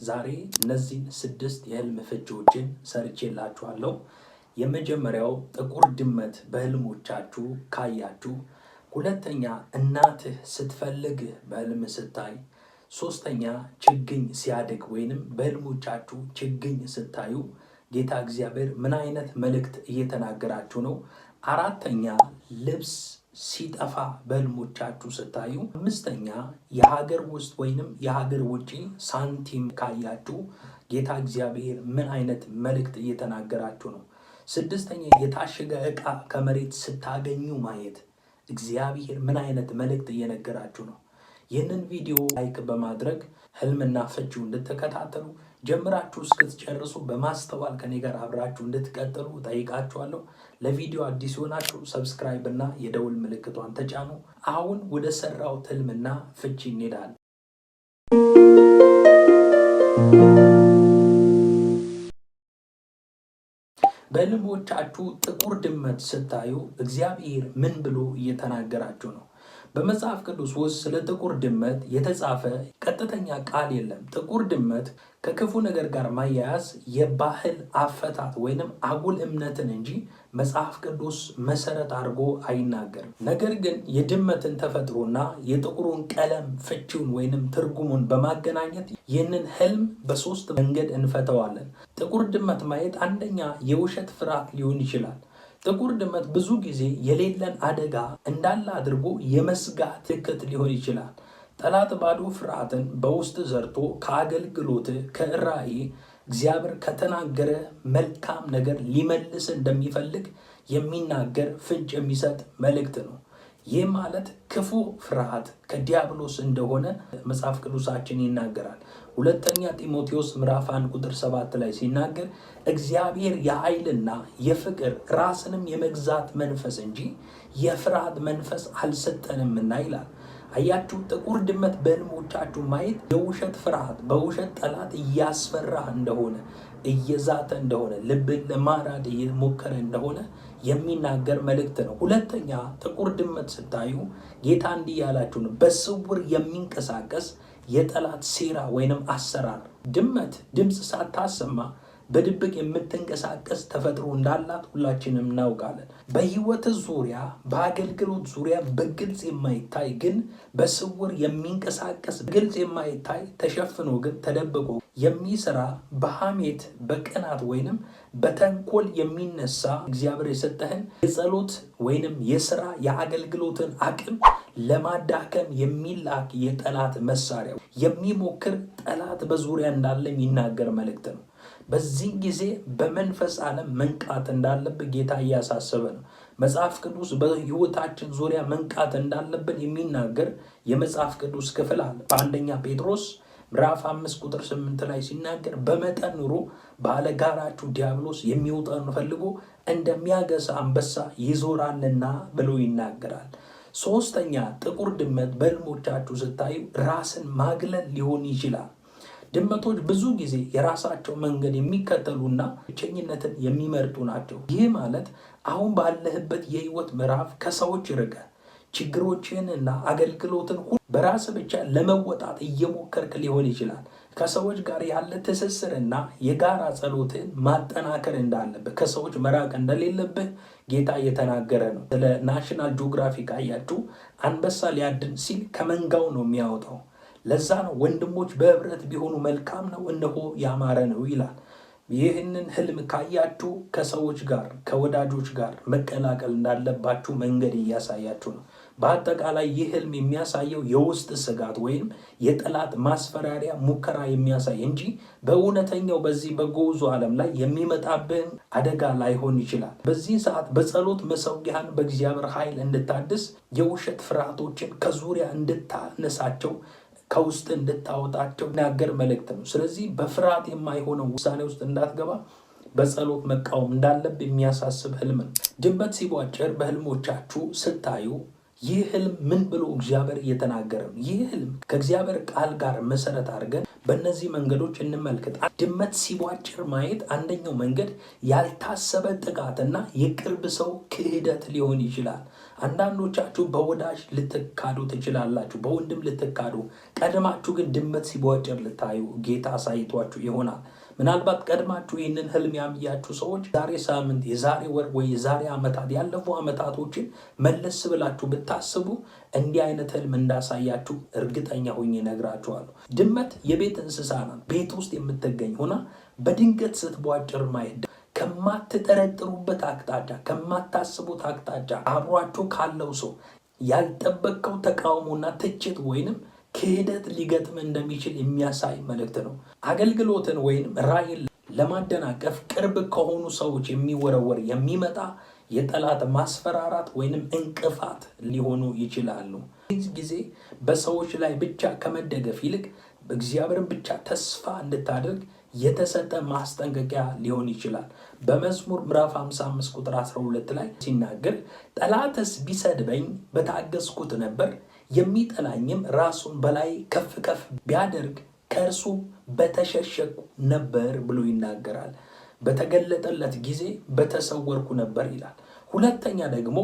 ዛሬ እነዚህን 6 የህልም ፍቺዎችን ሰርቼላችኋለሁ። የመጀመሪያው ጥቁር ድመት በህልሞቻችሁ ካያችሁ፣ ሁለተኛ እናትህ ስትፈልግህ በህልም ስታይ፣ ሶስተኛ ችግኝ ሲያድግ ወይንም በህልሞቻችሁ ችግኝ ስታዩ ጌታ እግዚአብሔር ምን አይነት መልእክት እየተናገራችሁ ነው? አራተኛ ልብስ ሲጠፋ በህልሞቻችሁ ስታዩ፣ አምስተኛ የሀገር ውስጥ ወይንም የሀገር ውጪ ሳንቲም ካያችሁ ጌታ እግዚአብሔር ምን አይነት መልእክት እየተናገራችሁ ነው? ስድስተኛ የታሸገ ዕቃ ከመሬት ስታገኙ ማየት እግዚአብሔር ምን አይነት መልእክት እየነገራችሁ ነው? ይህንን ቪዲዮ ላይክ በማድረግ ህልምና ፍቺው እንድትከታተሉ ጀምራችሁ እስክትጨርሱ በማስተዋል ከኔ ጋር አብራችሁ እንድትቀጥሉ ጠይቃችኋለሁ። ለቪዲዮ አዲስ ሆናችሁ ሰብስክራይብ እና የደውል ምልክቷን ተጫኑ። አሁን ወደ ሰራው ህልምና ፍቺ እንሄዳለን። በህልሞቻችሁ ጥቁር ድመት ስታዩ እግዚአብሔር ምን ብሎ እየተናገራችሁ ነው? በመጽሐፍ ቅዱስ ውስጥ ስለ ጥቁር ድመት የተጻፈ ቀጥተኛ ቃል የለም። ጥቁር ድመት ከክፉ ነገር ጋር ማያያዝ የባህል አፈታት ወይንም አጉል እምነትን እንጂ መጽሐፍ ቅዱስ መሰረት አድርጎ አይናገርም። ነገር ግን የድመትን ተፈጥሮና የጥቁሩን ቀለም ፍቺውን ወይንም ትርጉሙን በማገናኘት ይህንን ህልም በሶስት መንገድ እንፈተዋለን። ጥቁር ድመት ማየት አንደኛ የውሸት ፍርሃት ሊሆን ይችላል። ጥቁር ድመት ብዙ ጊዜ የሌለን አደጋ እንዳለ አድርጎ የመስጋት ምልክት ሊሆን ይችላል። ጠላት ባዶ ፍርሃትን በውስጥ ዘርቶ ከአገልግሎት ከራእይ እግዚአብሔር ከተናገረ መልካም ነገር ሊመልስ እንደሚፈልግ የሚናገር ፍንጭ የሚሰጥ መልእክት ነው። ይህ ማለት ክፉ ፍርሃት ከዲያብሎስ እንደሆነ መጽሐፍ ቅዱሳችን ይናገራል። ሁለተኛ ጢሞቴዎስ ምዕራፍ 1 ቁጥር 7 ላይ ሲናገር እግዚአብሔር የኃይልና የፍቅር ራስንም የመግዛት መንፈስ እንጂ የፍርሃት መንፈስ አልሰጠንምና ይላል። አያችሁ፣ ጥቁር ድመት በህልሞቻችሁ ማየት የውሸት ፍርሃት በውሸት ጠላት እያስፈራ እንደሆነ እየዛተ እንደሆነ ልብን ለማራድ እየሞከረ እንደሆነ የሚናገር መልእክት ነው። ሁለተኛ ጥቁር ድመት ስታዩ ጌታ እንዲህ ያላችሁ ነው፣ በስውር የሚንቀሳቀስ የጠላት ሴራ ወይንም አሰራር። ድመት ድምፅ ሳታሰማ በድብቅ የምትንቀሳቀስ ተፈጥሮ እንዳላት ሁላችንም እናውቃለን። በህይወት ዙሪያ በአገልግሎት ዙሪያ በግልጽ የማይታይ ግን በስውር የሚንቀሳቀስ ግልጽ የማይታይ ተሸፍኖ ግን ተደብቆ የሚሰራ በሐሜት በቅናት ወይንም በተንኮል የሚነሳ እግዚአብሔር የሰጠህን የጸሎት ወይንም የስራ የአገልግሎትን አቅም ለማዳከም የሚላክ የጠላት መሳሪያ የሚሞክር ጠላት በዙሪያ እንዳለ የሚናገር መልእክት ነው። በዚህ ጊዜ በመንፈስ ዓለም መንቃት እንዳለብን ጌታ እያሳሰበ ነው። መጽሐፍ ቅዱስ በህይወታችን ዙሪያ መንቃት እንዳለብን የሚናገር የመጽሐፍ ቅዱስ ክፍል አለ። በአንደኛ ጴጥሮስ ምዕራፍ 5 ቁጥር 8 ላይ ሲናገር በመጠን ኑሮ ባለጋራችሁ ዲያብሎስ የሚውጠውን ፈልጎ እንደሚያገሳ አንበሳ ይዞራልና ብሎ ይናገራል። ሶስተኛ ጥቁር ድመት በህልሞቻችሁ ስታዩ ራስን ማግለል ሊሆን ይችላል። ድመቶች ብዙ ጊዜ የራሳቸው መንገድ የሚከተሉና ብቸኝነትን የሚመርጡ ናቸው። ይህ ማለት አሁን ባለህበት የህይወት ምዕራፍ ከሰዎች ርቀ ችግሮችንና አገልግሎትን ሁሉ በራስ ብቻ ለመወጣት እየሞከርክ ሊሆን ይችላል። ከሰዎች ጋር ያለ ትስስርና የጋራ ጸሎትን ማጠናከር እንዳለብህ፣ ከሰዎች መራቅ እንደሌለብህ ጌታ እየተናገረ ነው። ስለ ናሽናል ጂኦግራፊክ አያችሁ፣ አንበሳ ሊያድን ሲል ከመንጋው ነው የሚያወጣው። ለዛ ነው ወንድሞች በህብረት ቢሆኑ መልካም ነው፣ እነሆ ያማረ ነው ይላል። ይህንን ህልም ካያችሁ ከሰዎች ጋር ከወዳጆች ጋር መቀላቀል እንዳለባችሁ መንገድ እያሳያችሁ ነው። በአጠቃላይ ይህ ህልም የሚያሳየው የውስጥ ስጋት ወይም የጠላት ማስፈራሪያ ሙከራ የሚያሳይ እንጂ በእውነተኛው በዚህ በግዑዙ ዓለም ላይ የሚመጣብን አደጋ ላይሆን ይችላል። በዚህ ሰዓት በጸሎት መሰዊያን በእግዚአብሔር ኃይል እንድታድስ የውሸት ፍርሃቶችን ከዙሪያ እንድታነሳቸው ከውስጥ እንድታወጣቸው ናገር መልእክት ነው። ስለዚህ በፍርሃት የማይሆነው ውሳኔ ውስጥ እንዳትገባ በጸሎት መቃወም እንዳለብ የሚያሳስብ ህልም ነው። ድመት ሲቧጭር በህልሞቻችሁ ስታዩ ይህ ህልም ምን ብሎ እግዚአብሔር እየተናገረ ነው? ይህ ህልም ከእግዚአብሔር ቃል ጋር መሰረት አድርገን በእነዚህ መንገዶች እንመልከት። ድመት ሲቧጭር ማየት አንደኛው መንገድ ያልታሰበ ጥቃትና የቅርብ ሰው ክህደት ሊሆን ይችላል። አንዳንዶቻችሁ በወዳጅ ልትካዱ ትችላላችሁ፣ በወንድም ልትካዱ። ቀድማችሁ ግን ድመት ሲቧጭር ልታዩ ጌታ አሳይቷችሁ ይሆናል። ምናልባት ቀድማችሁ ይህንን ህልም ያምያችሁ ሰዎች ዛሬ ሳምንት፣ የዛሬ ወር ወይ የዛሬ ዓመታት ያለፉ ዓመታቶችን መለስ ብላችሁ ብታስቡ እንዲህ አይነት ህልም እንዳሳያችሁ እርግጠኛ ሆኜ እነግራችኋለሁ። ድመት የቤት እንስሳ ናት። ቤት ውስጥ የምትገኝ ሆና በድንገት ስትቧጭር ማየት ከማትጠረጥሩበት አቅጣጫ፣ ከማታስቡት አቅጣጫ አብሯችሁ ካለው ሰው ያልጠበቀው ተቃውሞና ትችት ወይንም ክህደት ሊገጥም እንደሚችል የሚያሳይ መልእክት ነው። አገልግሎትን ወይንም ራዕይን ለማደናቀፍ ቅርብ ከሆኑ ሰዎች የሚወረወር የሚመጣ የጠላት ማስፈራራት ወይንም እንቅፋት ሊሆኑ ይችላሉ። በዚህ ጊዜ በሰዎች ላይ ብቻ ከመደገፍ ይልቅ እግዚአብሔርን ብቻ ተስፋ እንድታደርግ የተሰጠ ማስጠንቀቂያ ሊሆን ይችላል። በመዝሙር ምዕራፍ 55 ቁጥር 12 ላይ ሲናገር ጠላትስ ቢሰድበኝ በታገስኩት ነበር፣ የሚጠላኝም ራሱን በላይ ከፍ ከፍ ቢያደርግ ከእርሱ በተሸሸኩ ነበር ብሎ ይናገራል። በተገለጠለት ጊዜ በተሰወርኩ ነበር ይላል። ሁለተኛ ደግሞ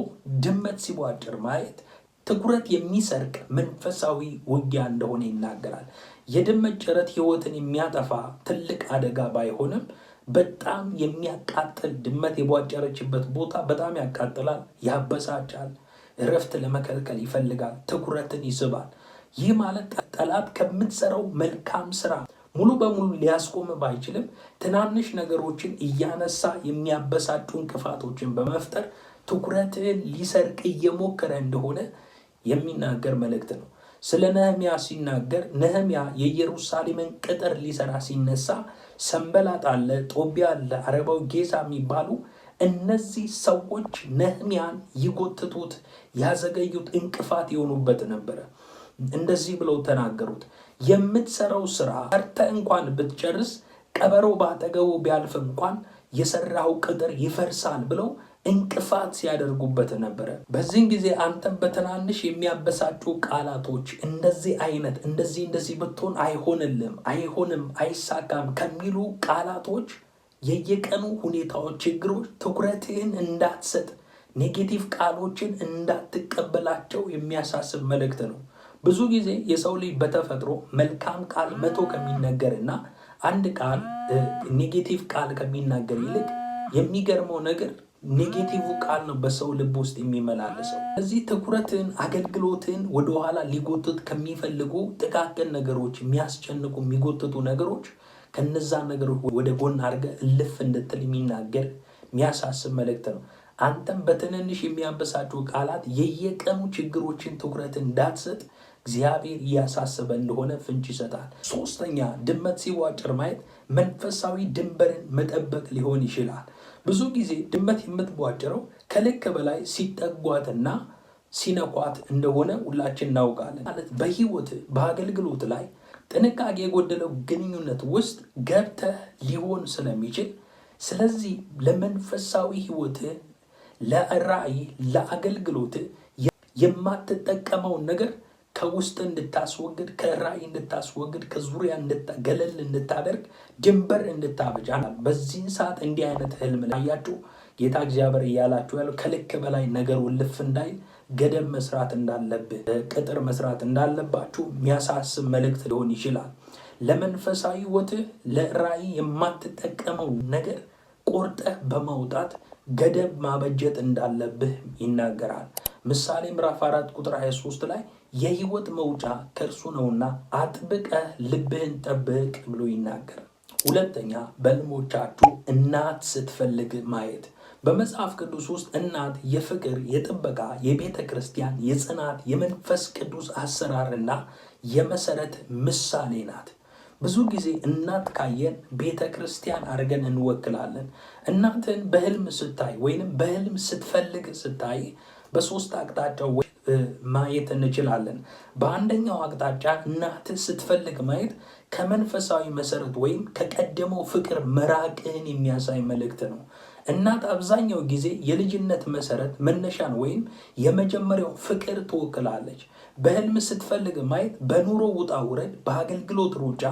ድመት ሲቧጭር ማየት ትኩረት የሚሰርቅ መንፈሳዊ ውጊያ እንደሆነ ይናገራል። የድመት ጭረት ሕይወትን የሚያጠፋ ትልቅ አደጋ ባይሆንም በጣም የሚያቃጥል፣ ድመት የቧጨረችበት ቦታ በጣም ያቃጥላል፣ ያበሳጫል፣ እረፍት ለመከልከል ይፈልጋል፣ ትኩረትን ይስባል። ይህ ማለት ጠላት ከምትሰራው መልካም ስራ ሙሉ በሙሉ ሊያስቆም ባይችልም ትናንሽ ነገሮችን እያነሳ የሚያበሳጩ እንቅፋቶችን በመፍጠር ትኩረትን ሊሰርቅ እየሞከረ እንደሆነ የሚናገር መልእክት ነው። ስለ ነህምያ ሲናገር ነህምያ የኢየሩሳሌምን ቅጥር ሊሰራ ሲነሳ ሰንበላጥ አለ፣ ጦቢያ አለ፣ አረባው ጌሳ የሚባሉ እነዚህ ሰዎች ነህምያን ይጎትቱት፣ ያዘገዩት፣ እንቅፋት የሆኑበት ነበረ። እንደዚህ ብለው ተናገሩት፣ የምትሰራው ስራ ሰርተ እንኳን ብትጨርስ ቀበሮ ባጠገቡ ቢያልፍ እንኳን የሰራው ቅጥር ይፈርሳል ብለው እንቅፋት ሲያደርጉበት ነበረ። በዚህን ጊዜ አንተም በትናንሽ የሚያበሳጩ ቃላቶች እንደዚህ ብትሆን አይሆንልም፣ አይሆንም፣ አይሳካም ከሚሉ ቃላቶች የየቀኑ ሁኔታዎች፣ ችግሮች ትኩረትህን እንዳትሰጥ፣ ኔጌቲቭ ቃሎችን እንዳትቀበላቸው የሚያሳስብ መልእክት ነው። ብዙ ጊዜ የሰው ልጅ በተፈጥሮ መልካም ቃል መቶ ከሚነገርና አንድ ቃል ኔጌቲቭ ቃል ከሚናገር ይልቅ የሚገርመው ነገር ኔጌቲቭ ቃል ነው በሰው ልብ ውስጥ የሚመላለሰው። እዚህ ትኩረትን፣ አገልግሎትን ወደኋላ ሊጎትት ከሚፈልጉ ጥቃቅን ነገሮች፣ የሚያስጨንቁ የሚጎትቱ ነገሮች ከነዛ ነገሮች ወደ ጎን አድርገህ እልፍ እንድትል የሚናገር የሚያሳስብ መልእክት ነው። አንተም በትንንሽ የሚያበሳጩ ቃላት የየቀኑ ችግሮችን ትኩረት እንዳትሰጥ እግዚአብሔር እያሳሰበ እንደሆነ ፍንጭ ይሰጣል። ሶስተኛ ድመት ሲቧጭር ማየት መንፈሳዊ ድንበርን መጠበቅ ሊሆን ይችላል። ብዙ ጊዜ ድመት የምትቧጭረው ከልክ በላይ ሲጠጓትና ሲነኳት እንደሆነ ሁላችን እናውቃለን። ማለት በህይወት በአገልግሎት ላይ ጥንቃቄ የጎደለው ግንኙነት ውስጥ ገብተህ ሊሆን ስለሚችል፣ ስለዚህ ለመንፈሳዊ ህይወት፣ ለራእይ፣ ለአገልግሎት የማትጠቀመውን ነገር ከውስጥ እንድታስወግድ፣ ከራእይ እንድታስወግድ፣ ከዙሪያ ገለል እንድታደርግ፣ ድንበር እንድታበጃ። በዚህን ሰዓት እንዲህ አይነት ህልም ላያችሁ ጌታ እግዚአብሔር እያላችሁ ያለው ከልክ በላይ ነገር ውልፍ እንዳይል ገደብ መስራት እንዳለብህ፣ ቅጥር መስራት እንዳለባችሁ የሚያሳስብ መልእክት ሊሆን ይችላል። ለመንፈሳዊ ህይወትህ፣ ለራእይ የማትጠቀመው ነገር ቆርጠህ በማውጣት ገደብ ማበጀት እንዳለብህ ይናገራል። ምሳሌ ምዕራፍ 4 ቁጥር 23 ላይ የህይወት መውጫ ከእርሱ ነውና አጥብቀህ ልብህን ጠብቅ ብሎ ይናገራል። ሁለተኛ በህልሞቻችሁ እናት ስትፈልግ ማየት። በመጽሐፍ ቅዱስ ውስጥ እናት የፍቅር፣ የጥበቃ፣ የቤተ ክርስቲያን የጽናት፣ የመንፈስ ቅዱስ አሰራርና የመሰረት ምሳሌ ናት። ብዙ ጊዜ እናት ካየን ቤተ ክርስቲያን አድርገን እንወክላለን። እናትን በህልም ስታይ ወይንም በህልም ስትፈልግ ስታይ በሶስት አቅጣጫው ማየት እንችላለን። በአንደኛው አቅጣጫ እናት ስትፈልግ ማየት ከመንፈሳዊ መሰረት ወይም ከቀደመው ፍቅር መራቅን የሚያሳይ መልእክት ነው። እናት አብዛኛው ጊዜ የልጅነት መሰረት መነሻን ወይም የመጀመሪያው ፍቅር ትወክላለች። በህልም ስትፈልግ ማየት በኑሮ ውጣ ውረድ፣ በአገልግሎት ሩጫ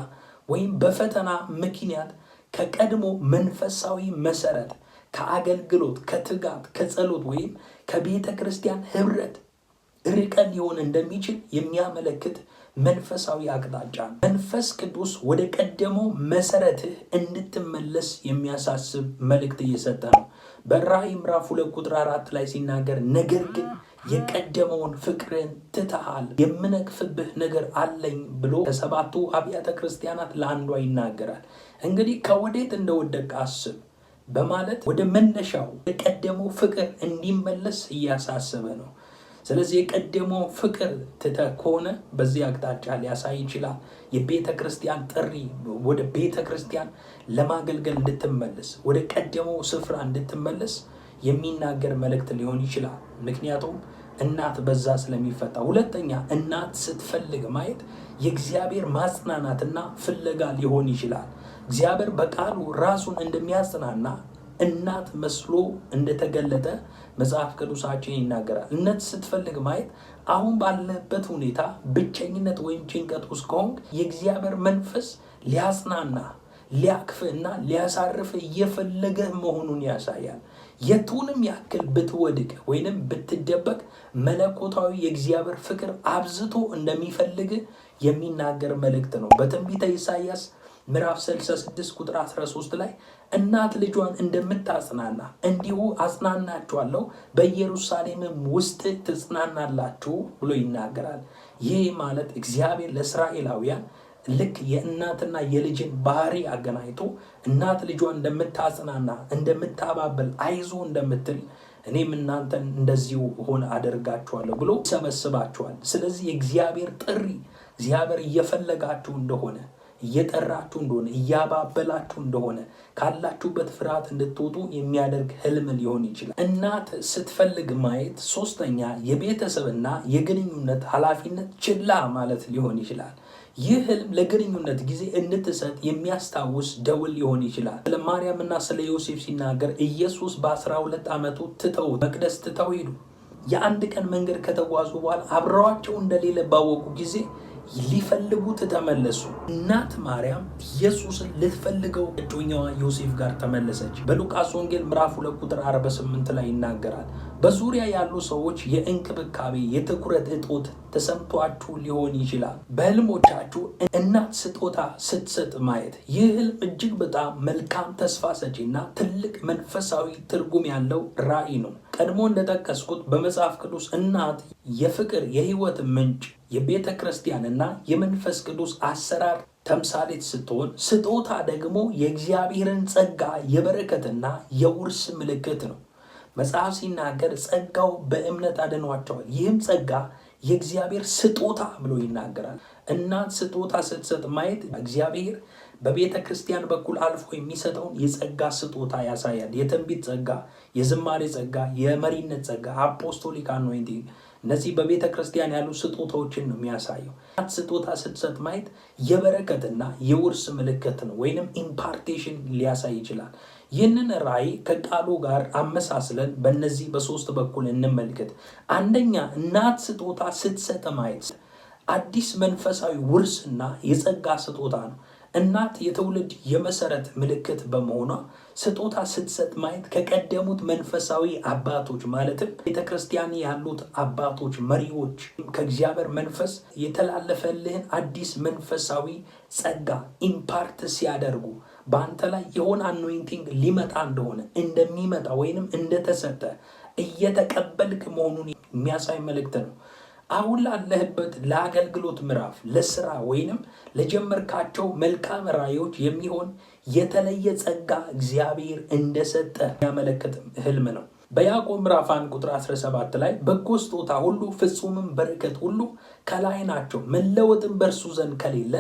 ወይም በፈተና ምክንያት ከቀድሞ መንፈሳዊ መሰረት ከአገልግሎት፣ ከትጋት፣ ከጸሎት ወይም ከቤተ ክርስቲያን ህብረት ርቀን ሊሆን እንደሚችል የሚያመለክት መንፈሳዊ አቅጣጫ ነው። መንፈስ ቅዱስ ወደ ቀደመው መሰረትህ እንድትመለስ የሚያሳስብ መልእክት እየሰጠ ነው። በራእይ ምዕራፍ 2 ቁጥር 4 ላይ ሲናገር ነገር ግን የቀደመውን ፍቅርን ትተሃል፣ የምነቅፍብህ ነገር አለኝ ብሎ ከሰባቱ አብያተ ክርስቲያናት ለአንዷ ይናገራል። እንግዲህ ከወዴት እንደወደቅ አስብ በማለት ወደ መነሻው የቀደመው ፍቅር እንዲመለስ እያሳሰበ ነው። ስለዚህ የቀደመው ፍቅር ትተህ ከሆነ በዚህ አቅጣጫ ሊያሳይ ይችላል። የቤተ ክርስቲያን ጥሪ ወደ ቤተ ክርስቲያን ለማገልገል እንድትመለስ፣ ወደ ቀደመው ስፍራ እንድትመለስ የሚናገር መልእክት ሊሆን ይችላል። ምክንያቱም እናት በዛ ስለሚፈታ። ሁለተኛ እናት ስትፈልግ ማየት የእግዚአብሔር ማጽናናትና ፍለጋ ሊሆን ይችላል። እግዚአብሔር በቃሉ ራሱን እንደሚያጽናና እናት መስሎ እንደተገለጠ መጽሐፍ ቅዱሳችን ይናገራል። እናት ስትፈልግ ማየት አሁን ባለበት ሁኔታ ብቸኝነት ወይም ጭንቀት ውስጥ ከሆንክ የእግዚአብሔር መንፈስ ሊያጽናና ሊያክፍና ሊያሳርፍ እየፈለገ መሆኑን ያሳያል። የቱንም ያክል ብትወድቅ ወይንም ብትደበቅ መለኮታዊ የእግዚአብሔር ፍቅር አብዝቶ እንደሚፈልግ የሚናገር መልእክት ነው። በትንቢተ ኢሳይያስ ምዕራፍ 66 ቁጥር 13 ላይ እናት ልጇን እንደምታጽናና እንዲሁ አጽናናችኋለሁ፣ በኢየሩሳሌምም ውስጥ ትጽናናላችሁ ብሎ ይናገራል። ይህ ማለት እግዚአብሔር ለእስራኤላውያን ልክ የእናትና የልጅን ባህሪ አገናኝቶ እናት ልጇን እንደምታጽናና እንደምታባበል አይዞ እንደምትል እኔም እናንተን እንደዚሁ ሆነ አደርጋችኋለሁ ብሎ ይሰበስባችኋል። ስለዚህ የእግዚአብሔር ጥሪ እግዚአብሔር እየፈለጋችሁ እንደሆነ እየጠራችሁ እንደሆነ እያባበላችሁ እንደሆነ ካላችሁበት ፍርሃት እንድትወጡ የሚያደርግ ህልም ሊሆን ይችላል። እናት ስትፈልግ ማየት ሶስተኛ የቤተሰብና የግንኙነት ኃላፊነት ችላ ማለት ሊሆን ይችላል። ይህ ህልም ለግንኙነት ጊዜ እንድትሰጥ የሚያስታውስ ደውል ሊሆን ይችላል። ስለ ማርያምና ስለ ዮሴፍ ሲናገር ኢየሱስ በ12 ዓመቱ ትተው መቅደስ ትተው ሄዱ። የአንድ ቀን መንገድ ከተጓዙ በኋላ አብረዋቸው እንደሌለ ባወቁ ጊዜ ሊፈልጉት ተመለሱ። እናት ማርያም ኢየሱስን ልትፈልገው እጮኛዋ ዮሴፍ ጋር ተመለሰች። በሉቃስ ወንጌል ምዕራፍ 2 ቁጥር 48 ላይ ይናገራል። በዙሪያ ያሉ ሰዎች የእንክብካቤ የትኩረት እጦት ተሰምቷችሁ ሊሆን ይችላል። በህልሞቻችሁ እናት ስጦታ ስትሰጥ ማየት ይህ ህልም እጅግ በጣም መልካም ተስፋ ሰጪና ትልቅ መንፈሳዊ ትርጉም ያለው ራእይ ነው። ቀድሞ እንደጠቀስኩት በመጽሐፍ ቅዱስ እናት የፍቅር የህይወት ምንጭ የቤተ ክርስቲያንና የመንፈስ ቅዱስ አሰራር ተምሳሌት ስትሆን ስጦታ ደግሞ የእግዚአብሔርን ጸጋ የበረከትና የውርስ ምልክት ነው። መጽሐፍ ሲናገር ጸጋው በእምነት አድኗቸዋል፣ ይህም ጸጋ የእግዚአብሔር ስጦታ ብሎ ይናገራል። እናት ስጦታ ስትሰጥ ማየት እግዚአብሔር በቤተ ክርስቲያን በኩል አልፎ የሚሰጠውን የጸጋ ስጦታ ያሳያል። የትንቢት ጸጋ፣ የዝማሬ ጸጋ፣ የመሪነት ጸጋ፣ አፖስቶሊክ አኖይንቲንግ፣ እነዚህ በቤተ ክርስቲያን ያሉ ስጦታዎችን ነው የሚያሳየው። እናት ስጦታ ስትሰጥ ማየት የበረከትና የውርስ ምልክት ነው፣ ወይንም ኢምፓርቴሽን ሊያሳይ ይችላል። ይህንን ራእይ ከቃሉ ጋር አመሳስለን በእነዚህ በሶስት በኩል እንመልከት። አንደኛ እናት ስጦታ ስትሰጥ ማየት አዲስ መንፈሳዊ ውርስና የጸጋ ስጦታ ነው። እናት የትውልድ የመሰረት ምልክት በመሆኗ ስጦታ ስትሰጥ ማየት ከቀደሙት መንፈሳዊ አባቶች ማለትም ቤተክርስቲያን ያሉት አባቶች፣ መሪዎች ከእግዚአብሔር መንፈስ የተላለፈልህን አዲስ መንፈሳዊ ጸጋ ኢምፓርት ሲያደርጉ በአንተ ላይ የሆነ አኖይንቲንግ ሊመጣ እንደሆነ እንደሚመጣ ወይንም እንደተሰጠ እየተቀበልክ መሆኑን የሚያሳይ መልእክት ነው። አሁን ላለህበት ለአገልግሎት ምዕራፍ፣ ለስራ ወይንም ለጀመርካቸው መልካም ራእዮች የሚሆን የተለየ ጸጋ እግዚአብሔር እንደሰጠ የሚያመለክት ህልም ነው። በያዕቆብ ምዕራፍ 1 ቁጥር 17 ላይ በጎ ስጦታ ሁሉ ፍጹምም በረከት ሁሉ ከላይ ናቸው፣ መለወጥም በእርሱ ዘንድ ከሌለ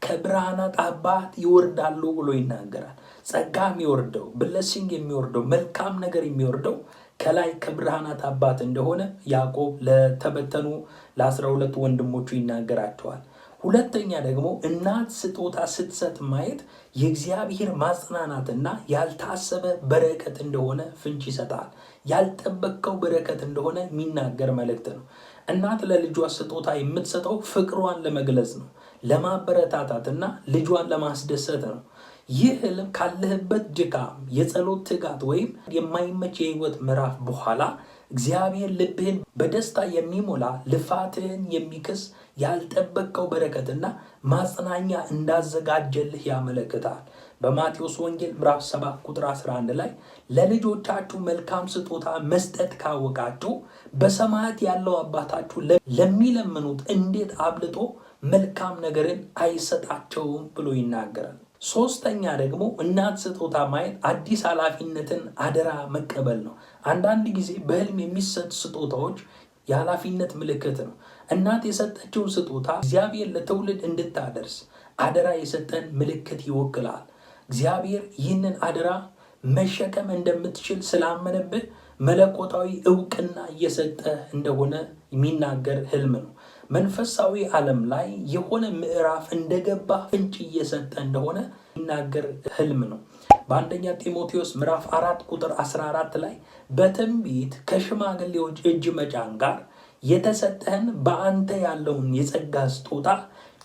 ከብርሃናት አባት ይወርዳሉ ብሎ ይናገራል። ጸጋ የሚወርደው ብለሲንግ የሚወርደው መልካም ነገር የሚወርደው ከላይ ከብርሃናት አባት እንደሆነ ያዕቆብ ለተበተኑ ለ12 ወንድሞቹ ይናገራቸዋል። ሁለተኛ ደግሞ እናት ስጦታ ስትሰጥ ማየት የእግዚአብሔር ማጽናናትና ያልታሰበ በረከት እንደሆነ ፍንጭ ይሰጣል። ያልጠበቅከው በረከት እንደሆነ የሚናገር መልእክት ነው። እናት ለልጇ ስጦታ የምትሰጠው ፍቅሯን ለመግለጽ ነው፣ ለማበረታታትና ልጇን ለማስደሰት ነው። ይህ ህልም ካለህበት ድካም፣ የጸሎት ትጋት ወይም የማይመች የህይወት ምዕራፍ በኋላ እግዚአብሔር ልብህን በደስታ የሚሞላ ልፋትህን የሚክስ ያልጠበቅከው በረከትና ማጽናኛ እንዳዘጋጀልህ ያመለክታል። በማቴዎስ ወንጌል ምዕራፍ 7 ቁጥር 11 ላይ ለልጆቻችሁ መልካም ስጦታ መስጠት ካወቃችሁ በሰማያት ያለው አባታችሁ ለሚለምኑት እንዴት አብልጦ መልካም ነገርን አይሰጣቸውም ብሎ ይናገራል። ሶስተኛ ደግሞ እናት ስጦታ ማየት አዲስ ኃላፊነትን አደራ መቀበል ነው። አንዳንድ ጊዜ በህልም የሚሰጥ ስጦታዎች የኃላፊነት ምልክት ነው። እናት የሰጠችውን ስጦታ እግዚአብሔር ለትውልድ እንድታደርስ አደራ የሰጠን ምልክት ይወክላል። እግዚአብሔር ይህንን አደራ መሸከም እንደምትችል ስላመነብህ መለኮታዊ እውቅና እየሰጠ እንደሆነ የሚናገር ህልም ነው። መንፈሳዊ ዓለም ላይ የሆነ ምዕራፍ እንደገባ ፍንጭ እየሰጠ እንደሆነ የሚናገር ህልም ነው። በአንደኛ ጢሞቴዎስ ምዕራፍ 4 ቁጥር 14 ላይ በትንቢት ከሽማግሌዎች እጅ መጫን ጋር የተሰጠህን በአንተ ያለውን የጸጋ ስጦታ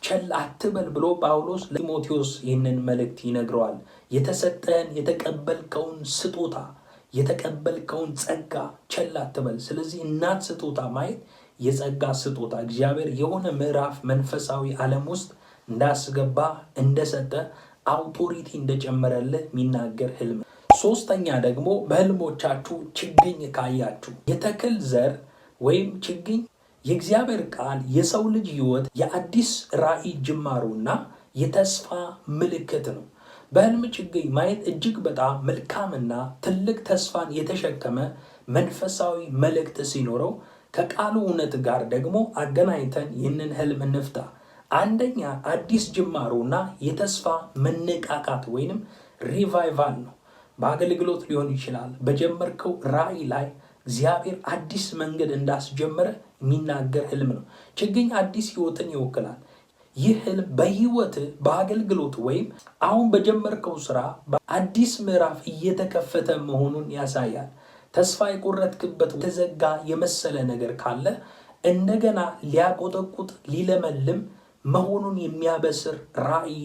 ቸል አትበል ብሎ ጳውሎስ ለጢሞቴዎስ ይህንን መልእክት ይነግረዋል። የተሰጠህን የተቀበልከውን ስጦታ የተቀበልከውን ጸጋ ቸል አትበል። ስለዚህ እናት ስጦታ ማየት የጸጋ ስጦታ እግዚአብሔር የሆነ ምዕራፍ መንፈሳዊ ዓለም ውስጥ እንዳስገባ እንደሰጠ አውቶሪቲ እንደጨመረልህ የሚናገር ህልም። ሶስተኛ ደግሞ በህልሞቻችሁ ችግኝ ካያችሁ የተክል ዘር ወይም ችግኝ የእግዚአብሔር ቃል የሰው ልጅ ህይወት የአዲስ ራዕይ ጅማሩና የተስፋ ምልክት ነው። በህልም ችግኝ ማየት እጅግ በጣም መልካምና ትልቅ ተስፋን የተሸከመ መንፈሳዊ መልእክት ሲኖረው ከቃሉ እውነት ጋር ደግሞ አገናኝተን ይህንን ህልም እንፍታ። አንደኛ አዲስ ጅማሮና የተስፋ መነቃቃት ወይንም ሪቫይቫል ነው። በአገልግሎት ሊሆን ይችላል። በጀመርከው ራዕይ ላይ እግዚአብሔር አዲስ መንገድ እንዳስጀመረ የሚናገር ህልም ነው። ችግኝ አዲስ ህይወትን ይወክላል። ይህ ህልም በህይወት በአገልግሎት ወይም አሁን በጀመርከው ስራ በአዲስ ምዕራፍ እየተከፈተ መሆኑን ያሳያል። ተስፋ የቆረጥክበት የተዘጋ የመሰለ ነገር ካለ እንደገና ሊያቆጠቁጥ ሊለመልም መሆኑን የሚያበስር ራዕይ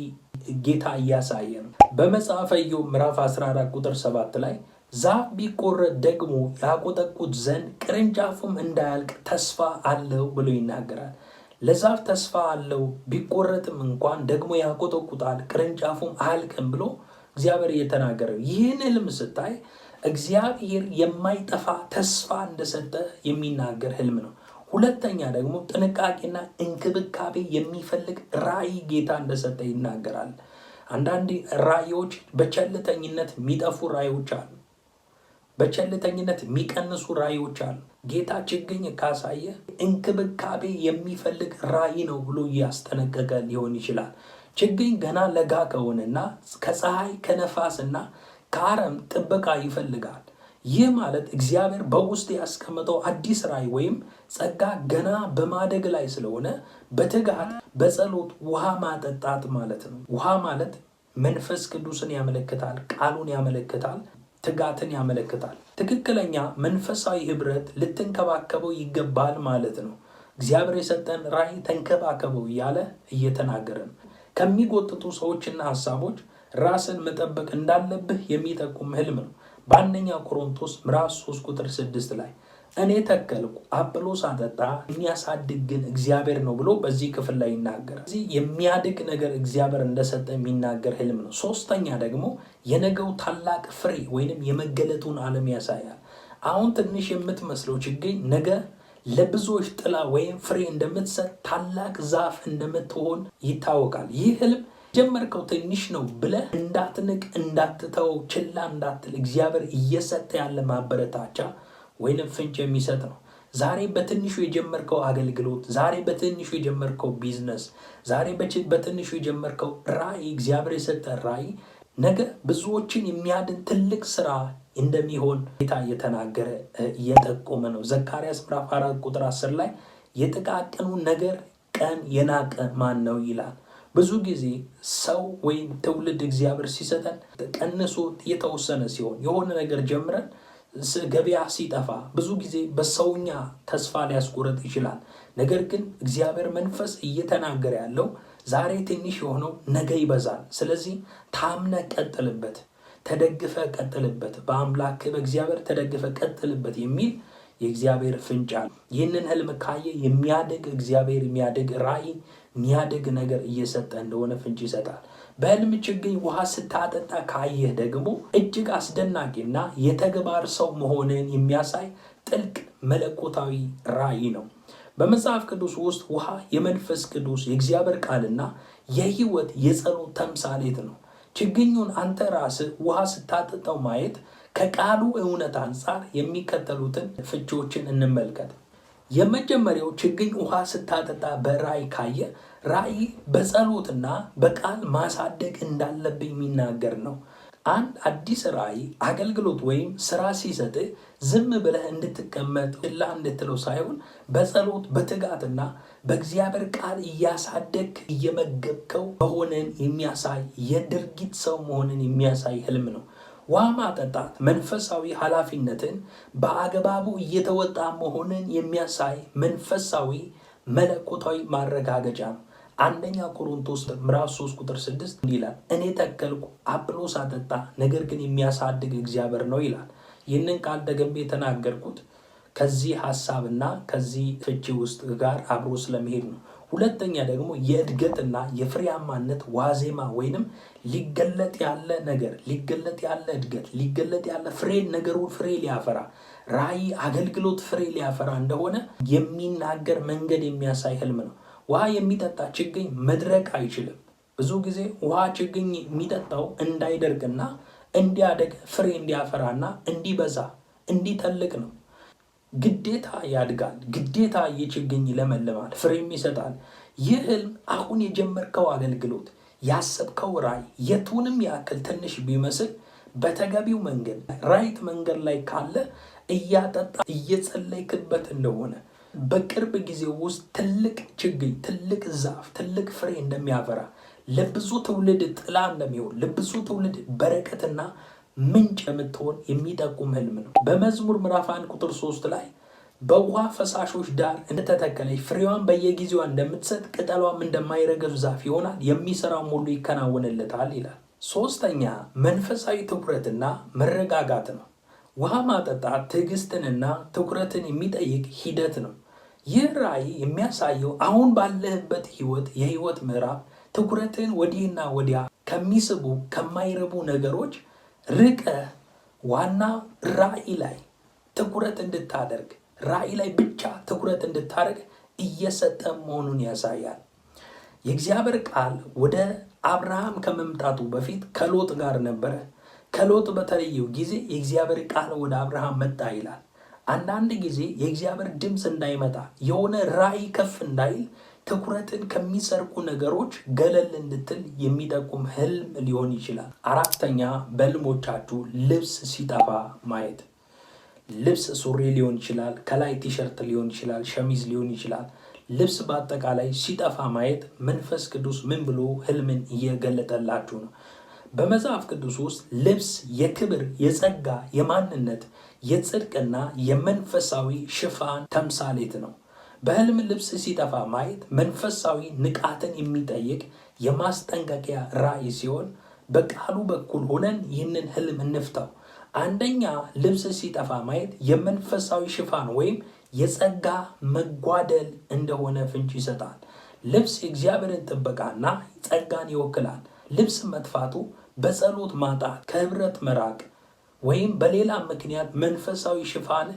ጌታ እያሳየ ነው። በመጽሐፈ ኢዮብ ምዕራፍ 14 ቁጥር 7 ላይ ዛፍ ቢቆረጥ ደግሞ ያቆጠቁጥ ዘንድ ቅርንጫፉም እንዳያልቅ ተስፋ አለው ብሎ ይናገራል። ለዛፍ ተስፋ አለው፣ ቢቆረጥም እንኳን ደግሞ ያቆጠቁጣል፣ ቅርንጫፉም አያልቅም ብሎ እግዚአብሔር እየተናገረ ይህን ህልም ስታይ እግዚአብሔር የማይጠፋ ተስፋ እንደሰጠ የሚናገር ህልም ነው። ሁለተኛ ደግሞ ጥንቃቄና እንክብካቤ የሚፈልግ ራዕይ ጌታ እንደሰጠ ይናገራል። አንዳንድ ራዕዮች በቸልተኝነት የሚጠፉ ራዕዮች አሉ። በቸልተኝነት የሚቀንሱ ራዕዮች አሉ። ጌታ ችግኝ ካሳየ እንክብካቤ የሚፈልግ ራዕይ ነው ብሎ እያስጠነቀቀ ሊሆን ይችላል። ችግኝ ገና ለጋ ከሆነና ከፀሐይ ከነፋስና ከአረም ጥበቃ ይፈልጋል። ይህ ማለት እግዚአብሔር በውስጥ ያስቀመጠው አዲስ ራዕይ ወይም ጸጋ ገና በማደግ ላይ ስለሆነ በትጋት በጸሎት ውሃ ማጠጣት ማለት ነው። ውሃ ማለት መንፈስ ቅዱስን ያመለክታል፣ ቃሉን ያመለክታል፣ ትጋትን ያመለክታል። ትክክለኛ መንፈሳዊ ህብረት ልትንከባከበው ይገባል ማለት ነው። እግዚአብሔር የሰጠን ራዕይ ተንከባከበው እያለ እየተናገረ ነው። ከሚጎትቱ ሰዎችና ሀሳቦች ራስን መጠበቅ እንዳለብህ የሚጠቁም ህልም ነው። በአንደኛ ቆሮንቶስ ምዕራፍ 3 ቁጥር 6 ላይ እኔ ተከልኩ አጵሎስ አጠጣ የሚያሳድግ ግን እግዚአብሔር ነው ብሎ በዚህ ክፍል ላይ ይናገራል። እዚህ የሚያድግ ነገር እግዚአብሔር እንደሰጠ የሚናገር ህልም ነው። ሶስተኛ ደግሞ የነገው ታላቅ ፍሬ ወይንም የመገለጡን ዓለም ያሳያል። አሁን ትንሽ የምትመስለው ችግኝ ነገ ለብዙዎች ጥላ ወይም ፍሬ እንደምትሰጥ ታላቅ ዛፍ እንደምትሆን ይታወቃል። ይህ ህልም ጀመርከው ትንሽ ነው ብለህ እንዳትንቅ፣ እንዳትተው፣ ችላ እንዳትል እግዚአብሔር እየሰጠ ያለ ማበረታቻ ወይንም ፍንጭ የሚሰጥ ነው። ዛሬ በትንሹ የጀመርከው አገልግሎት፣ ዛሬ በትንሹ የጀመርከው ቢዝነስ፣ ዛሬ በትንሹ የጀመርከው ራዕይ፣ እግዚአብሔር የሰጠ ራዕይ ነገ ብዙዎችን የሚያድን ትልቅ ስራ እንደሚሆን ጌታ እየተናገረ እየጠቆመ ነው። ዘካርያስ ምዕራፍ 4 ቁጥር 10 ላይ የጥቃቅኑ ነገር ቀን የናቀ ማን ነው ይላል። ብዙ ጊዜ ሰው ወይም ትውልድ እግዚአብሔር ሲሰጠን ቀንሶ የተወሰነ ሲሆን የሆነ ነገር ጀምረን ገበያ ሲጠፋ ብዙ ጊዜ በሰውኛ ተስፋ ሊያስቆርጥ ይችላል። ነገር ግን እግዚአብሔር መንፈስ እየተናገረ ያለው ዛሬ ትንሽ የሆነው ነገ ይበዛል። ስለዚህ ታምነ ቀጥልበት፣ ተደግፈ ቀጥልበት፣ በአምላክ በእግዚአብሔር ተደግፈ ቀጥልበት የሚል የእግዚአብሔር ፍንጫ ነው። ይህንን ህልም ካየ የሚያድግ እግዚአብሔር የሚያድግ ራእይ የሚያድግ ነገር እየሰጠ እንደሆነ ፍንጭ ይሰጣል። በህልም ችግኝ ውሃ ስታጠጣ ካየህ ደግሞ እጅግ አስደናቂና የተግባር ሰው መሆንን የሚያሳይ ጥልቅ መለኮታዊ ራእይ ነው። በመጽሐፍ ቅዱስ ውስጥ ውሃ የመንፈስ ቅዱስ የእግዚአብሔር ቃልና የህይወት የጸሎት ተምሳሌት ነው። ችግኙን አንተ ራስህ ውሃ ስታጠጣው ማየት ከቃሉ እውነት አንጻር የሚከተሉትን ፍቺዎችን እንመልከት። የመጀመሪያው ችግኝ ውሃ ስታጠጣ በራእይ ካየ ራእይ በጸሎትና በቃል ማሳደግ እንዳለብኝ የሚናገር ነው። አንድ አዲስ ራእይ አገልግሎት ወይም ስራ ሲሰጥህ ዝም ብለህ እንድትቀመጥ ላ እንድትለው ሳይሆን በጸሎት በትጋትና በእግዚአብሔር ቃል እያሳደግ እየመገብከው መሆንን የሚያሳይ የድርጊት ሰው መሆንን የሚያሳይ ህልም ነው። ውሃ ማጠጣት መንፈሳዊ ኃላፊነትን በአግባቡ እየተወጣ መሆንን የሚያሳይ መንፈሳዊ መለኮታዊ ማረጋገጫ ነው። አንደኛ ቆሮንቶስ ምዕራፍ 3 ቁጥር 6 ይላል፣ እኔ ተከልኩ አጵሎስ አጠጣ፣ ነገር ግን የሚያሳድግ እግዚአብሔር ነው ይላል። ይህንን ቃል ደግሜ የተናገርኩት ከዚህ ሐሳብና ከዚህ ፍቺ ውስጥ ጋር አብሮ ስለመሄድ ነው። ሁለተኛ ደግሞ የእድገትና የፍሬያማነት ዋዜማ ወይንም ሊገለጥ ያለ ነገር፣ ሊገለጥ ያለ እድገት፣ ሊገለጥ ያለ ፍሬ ነገሩን ፍሬ ሊያፈራ ራእይ አገልግሎት ፍሬ ሊያፈራ እንደሆነ የሚናገር መንገድ የሚያሳይ ህልም ነው። ውሃ የሚጠጣ ችግኝ መድረቅ አይችልም። ብዙ ጊዜ ውሃ ችግኝ የሚጠጣው እንዳይደርቅና እንዲያደግ ፍሬ እንዲያፈራና እንዲበዛ እንዲተልቅ ነው። ግዴታ ያድጋል፣ ግዴታ የችግኝ ይለመልማል፣ ፍሬም ይሰጣል። ይህ ህልም አሁን የጀመርከው አገልግሎት ያሰብከው ራእይ የቱንም ያክል ትንሽ ቢመስል በተገቢው መንገድ ራይት መንገድ ላይ ካለ እያጠጣ እየጸለይክበት እንደሆነ በቅርብ ጊዜ ውስጥ ትልቅ ችግኝ፣ ትልቅ ዛፍ፣ ትልቅ ፍሬ እንደሚያፈራ ለብዙ ትውልድ ጥላ እንደሚሆን ለብዙ ትውልድ በረከትና ምንጭ የምትሆን የሚጠቁም ህልም ነው። በመዝሙር ምዕራፍ 1 ቁጥር 3 ላይ በውሃ ፈሳሾች ዳር እንደተተከለች ፍሬዋን በየጊዜዋ እንደምትሰጥ ቅጠሏም እንደማይረግፍ ዛፍ ይሆናል፣ የሚሰራውም ሁሉ ይከናወንለታል ይላል። ሶስተኛ መንፈሳዊ ትኩረትና መረጋጋት ነው። ውሃ ማጠጣት ትዕግስትንና ትኩረትን የሚጠይቅ ሂደት ነው። ይህ ራእይ የሚያሳየው አሁን ባለህበት የህይወት ምዕራፍ ትኩረትን ወዲህና ወዲያ ከሚስቡ ከማይረቡ ነገሮች ርቀ ዋና ራእይ ላይ ትኩረት እንድታደርግ ራእይ ላይ ብቻ ትኩረት እንድታደርግ እየሰጠ መሆኑን ያሳያል። የእግዚአብሔር ቃል ወደ አብርሃም ከመምጣቱ በፊት ከሎጥ ጋር ነበረ። ከሎጥ በተለየው ጊዜ የእግዚአብሔር ቃል ወደ አብርሃም መጣ ይላል። አንዳንድ ጊዜ የእግዚአብሔር ድምፅ እንዳይመጣ የሆነ ራእይ ከፍ እንዳይል ትኩረትን ከሚሰርቁ ነገሮች ገለል እንድትል የሚጠቁም ህልም ሊሆን ይችላል። አራተኛ በህልሞቻችሁ ልብስ ሲጠፋ ማየት። ልብስ ሱሪ ሊሆን ይችላል፣ ከላይ ቲሸርት ሊሆን ይችላል፣ ሸሚዝ ሊሆን ይችላል። ልብስ በአጠቃላይ ሲጠፋ ማየት መንፈስ ቅዱስ ምን ብሎ ህልምን እየገለጠላችሁ ነው? በመጽሐፍ ቅዱስ ውስጥ ልብስ የክብር፣ የጸጋ፣ የማንነት፣ የጽድቅና የመንፈሳዊ ሽፋን ተምሳሌት ነው። በህልም ልብስ ሲጠፋ ማየት መንፈሳዊ ንቃትን የሚጠይቅ የማስጠንቀቂያ ራእይ ሲሆን በቃሉ በኩል ሆነን ይህንን ህልም እንፍታው። አንደኛ ልብስ ሲጠፋ ማየት የመንፈሳዊ ሽፋን ወይም የጸጋ መጓደል እንደሆነ ፍንጭ ይሰጣል። ልብስ የእግዚአብሔርን ጥበቃና ጸጋን ይወክላል። ልብስ መጥፋቱ በጸሎት ማጣት፣ ከህብረት መራቅ ወይም በሌላ ምክንያት መንፈሳዊ ሽፋን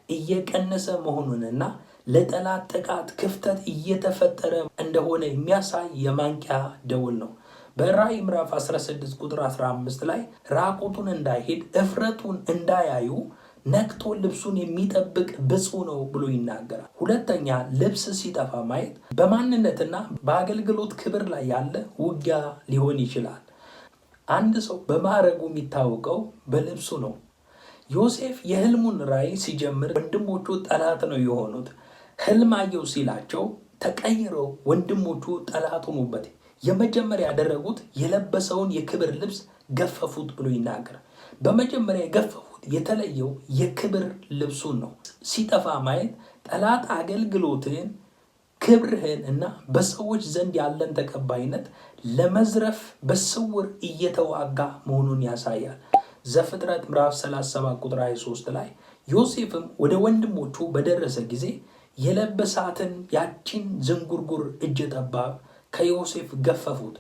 እየቀነሰ መሆኑንና ለጠላት ጥቃት ክፍተት እየተፈጠረ እንደሆነ የሚያሳይ የማንቂያ ደውል ነው። በራእይ ምዕራፍ 16 ቁጥር 15 ላይ ራቁቱን እንዳይሄድ እፍረቱን እንዳያዩ ነቅቶ ልብሱን የሚጠብቅ ብፁዕ ነው ብሎ ይናገራል። ሁለተኛ ልብስ ሲጠፋ ማየት በማንነትና በአገልግሎት ክብር ላይ ያለ ውጊያ ሊሆን ይችላል። አንድ ሰው በማዕረጉ የሚታወቀው በልብሱ ነው። ዮሴፍ የህልሙን ራእይ ሲጀምር ወንድሞቹ ጠላት ነው የሆኑት። ህልም አየሁ ሲላቸው ተቀይረው ወንድሞቹ ጠላት ሆኑበት። የመጀመሪያ ያደረጉት የለበሰውን የክብር ልብስ ገፈፉት ብሎ ይናገራል። በመጀመሪያ የገፈፉት የተለየው የክብር ልብሱን ነው። ሲጠፋ ማየት ጠላት አገልግሎትን፣ ክብርህን እና በሰዎች ዘንድ ያለን ተቀባይነት ለመዝረፍ በስውር እየተዋጋ መሆኑን ያሳያል። ዘፍጥረት ምዕራፍ 37 ቁጥር 23 ላይ ዮሴፍም ወደ ወንድሞቹ በደረሰ ጊዜ የለበሳትን ያቺን ዝንጉርጉር እጀ ጠባብ ከዮሴፍ ገፈፉት።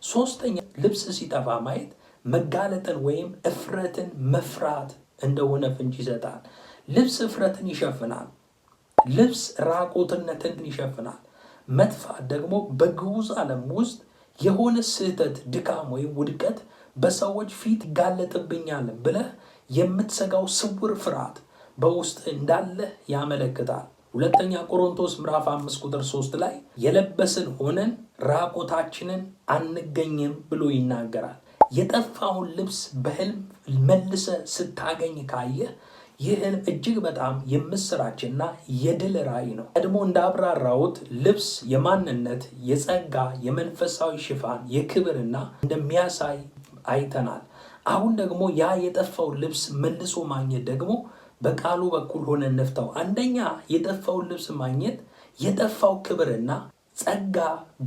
ሶስተኛ ልብስ ሲጠፋ ማየት መጋለጥን ወይም እፍረትን መፍራት እንደሆነ ፍንጭ ይሰጣል። ልብስ እፍረትን ይሸፍናል። ልብስ ራቆትነትን ይሸፍናል። መጥፋት ደግሞ በግዑዝ ዓለም ውስጥ የሆነ ስህተት፣ ድካም ወይም ውድቀት በሰዎች ፊት ይጋለጥብኛል ብለህ የምትሰጋው ስውር ፍርሃት በውስጥ እንዳለ ያመለክታል። ሁለተኛ ቆሮንቶስ ምዕራፍ 5 ቁጥር 3 ላይ የለበስን ሆነን ራቆታችንን አንገኝም ብሎ ይናገራል። የጠፋውን ልብስ በህልም መልሰ ስታገኝ ካየህ ይህ ህልም እጅግ በጣም የምስራችና የድል ራእይ ነው። ቀድሞ እንዳብራራሁት ልብስ የማንነት፣ የጸጋ፣ የመንፈሳዊ ሽፋን፣ የክብርና እንደሚያሳይ አይተናል። አሁን ደግሞ ያ የጠፋው ልብስ መልሶ ማግኘት ደግሞ በቃሉ በኩል ሆነ እንፍታው። አንደኛ የጠፋውን ልብስ ማግኘት የጠፋው ክብርና ጸጋ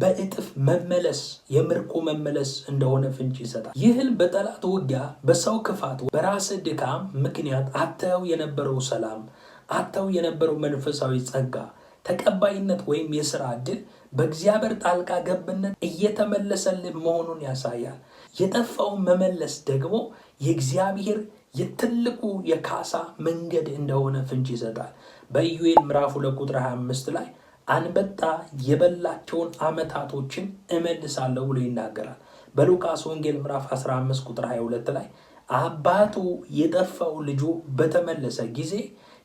በእጥፍ መመለስ፣ የምርኮ መመለስ እንደሆነ ፍንጭ ይሰጣል። ይህን በጠላት ውጊያ፣ በሰው ክፋት፣ በራስ ድካም ምክንያት አተው የነበረው ሰላም፣ አተው የነበረው መንፈሳዊ ጸጋ፣ ተቀባይነት ወይም የሥራ ዕድል በእግዚአብሔር ጣልቃ ገብነት እየተመለሰልን መሆኑን ያሳያል። የጠፋውን መመለስ ደግሞ የእግዚአብሔር የትልቁ የካሳ መንገድ እንደሆነ ፍንጭ ይሰጣል። በኢዩኤል ምዕራፍ 2 ቁጥር 25 ላይ አንበጣ የበላቸውን ዓመታቶችን እመልሳለሁ ብሎ ይናገራል። በሉቃስ ወንጌል ምዕራፍ 15 ቁጥር 22 ላይ አባቱ የጠፋው ልጁ በተመለሰ ጊዜ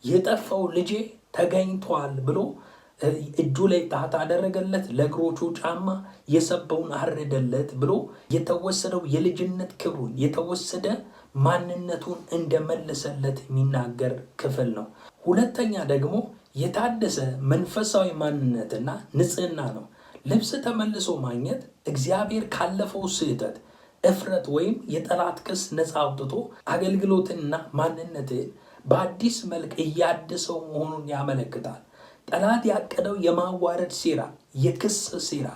የጠፋው ልጄ ተገኝቷል ብሎ እጁ ላይ ጣት አደረገለት፣ ለእግሮቹ ጫማ የሰበውን አረደለት ብሎ የተወሰደው የልጅነት ክብሩን የተወሰደ ማንነቱን እንደመለሰለት የሚናገር ክፍል ነው። ሁለተኛ ደግሞ የታደሰ መንፈሳዊ ማንነትና ንጽህና ነው። ልብስ ተመልሶ ማግኘት እግዚአብሔር ካለፈው ስህተት፣ እፍረት ወይም የጠላት ክስ ነፃ አውጥቶ አገልግሎትንና ማንነትን በአዲስ መልክ እያደሰው መሆኑን ያመለክታል። ጠላት ያቀደው የማዋረድ ሴራ፣ የክስ ሴራ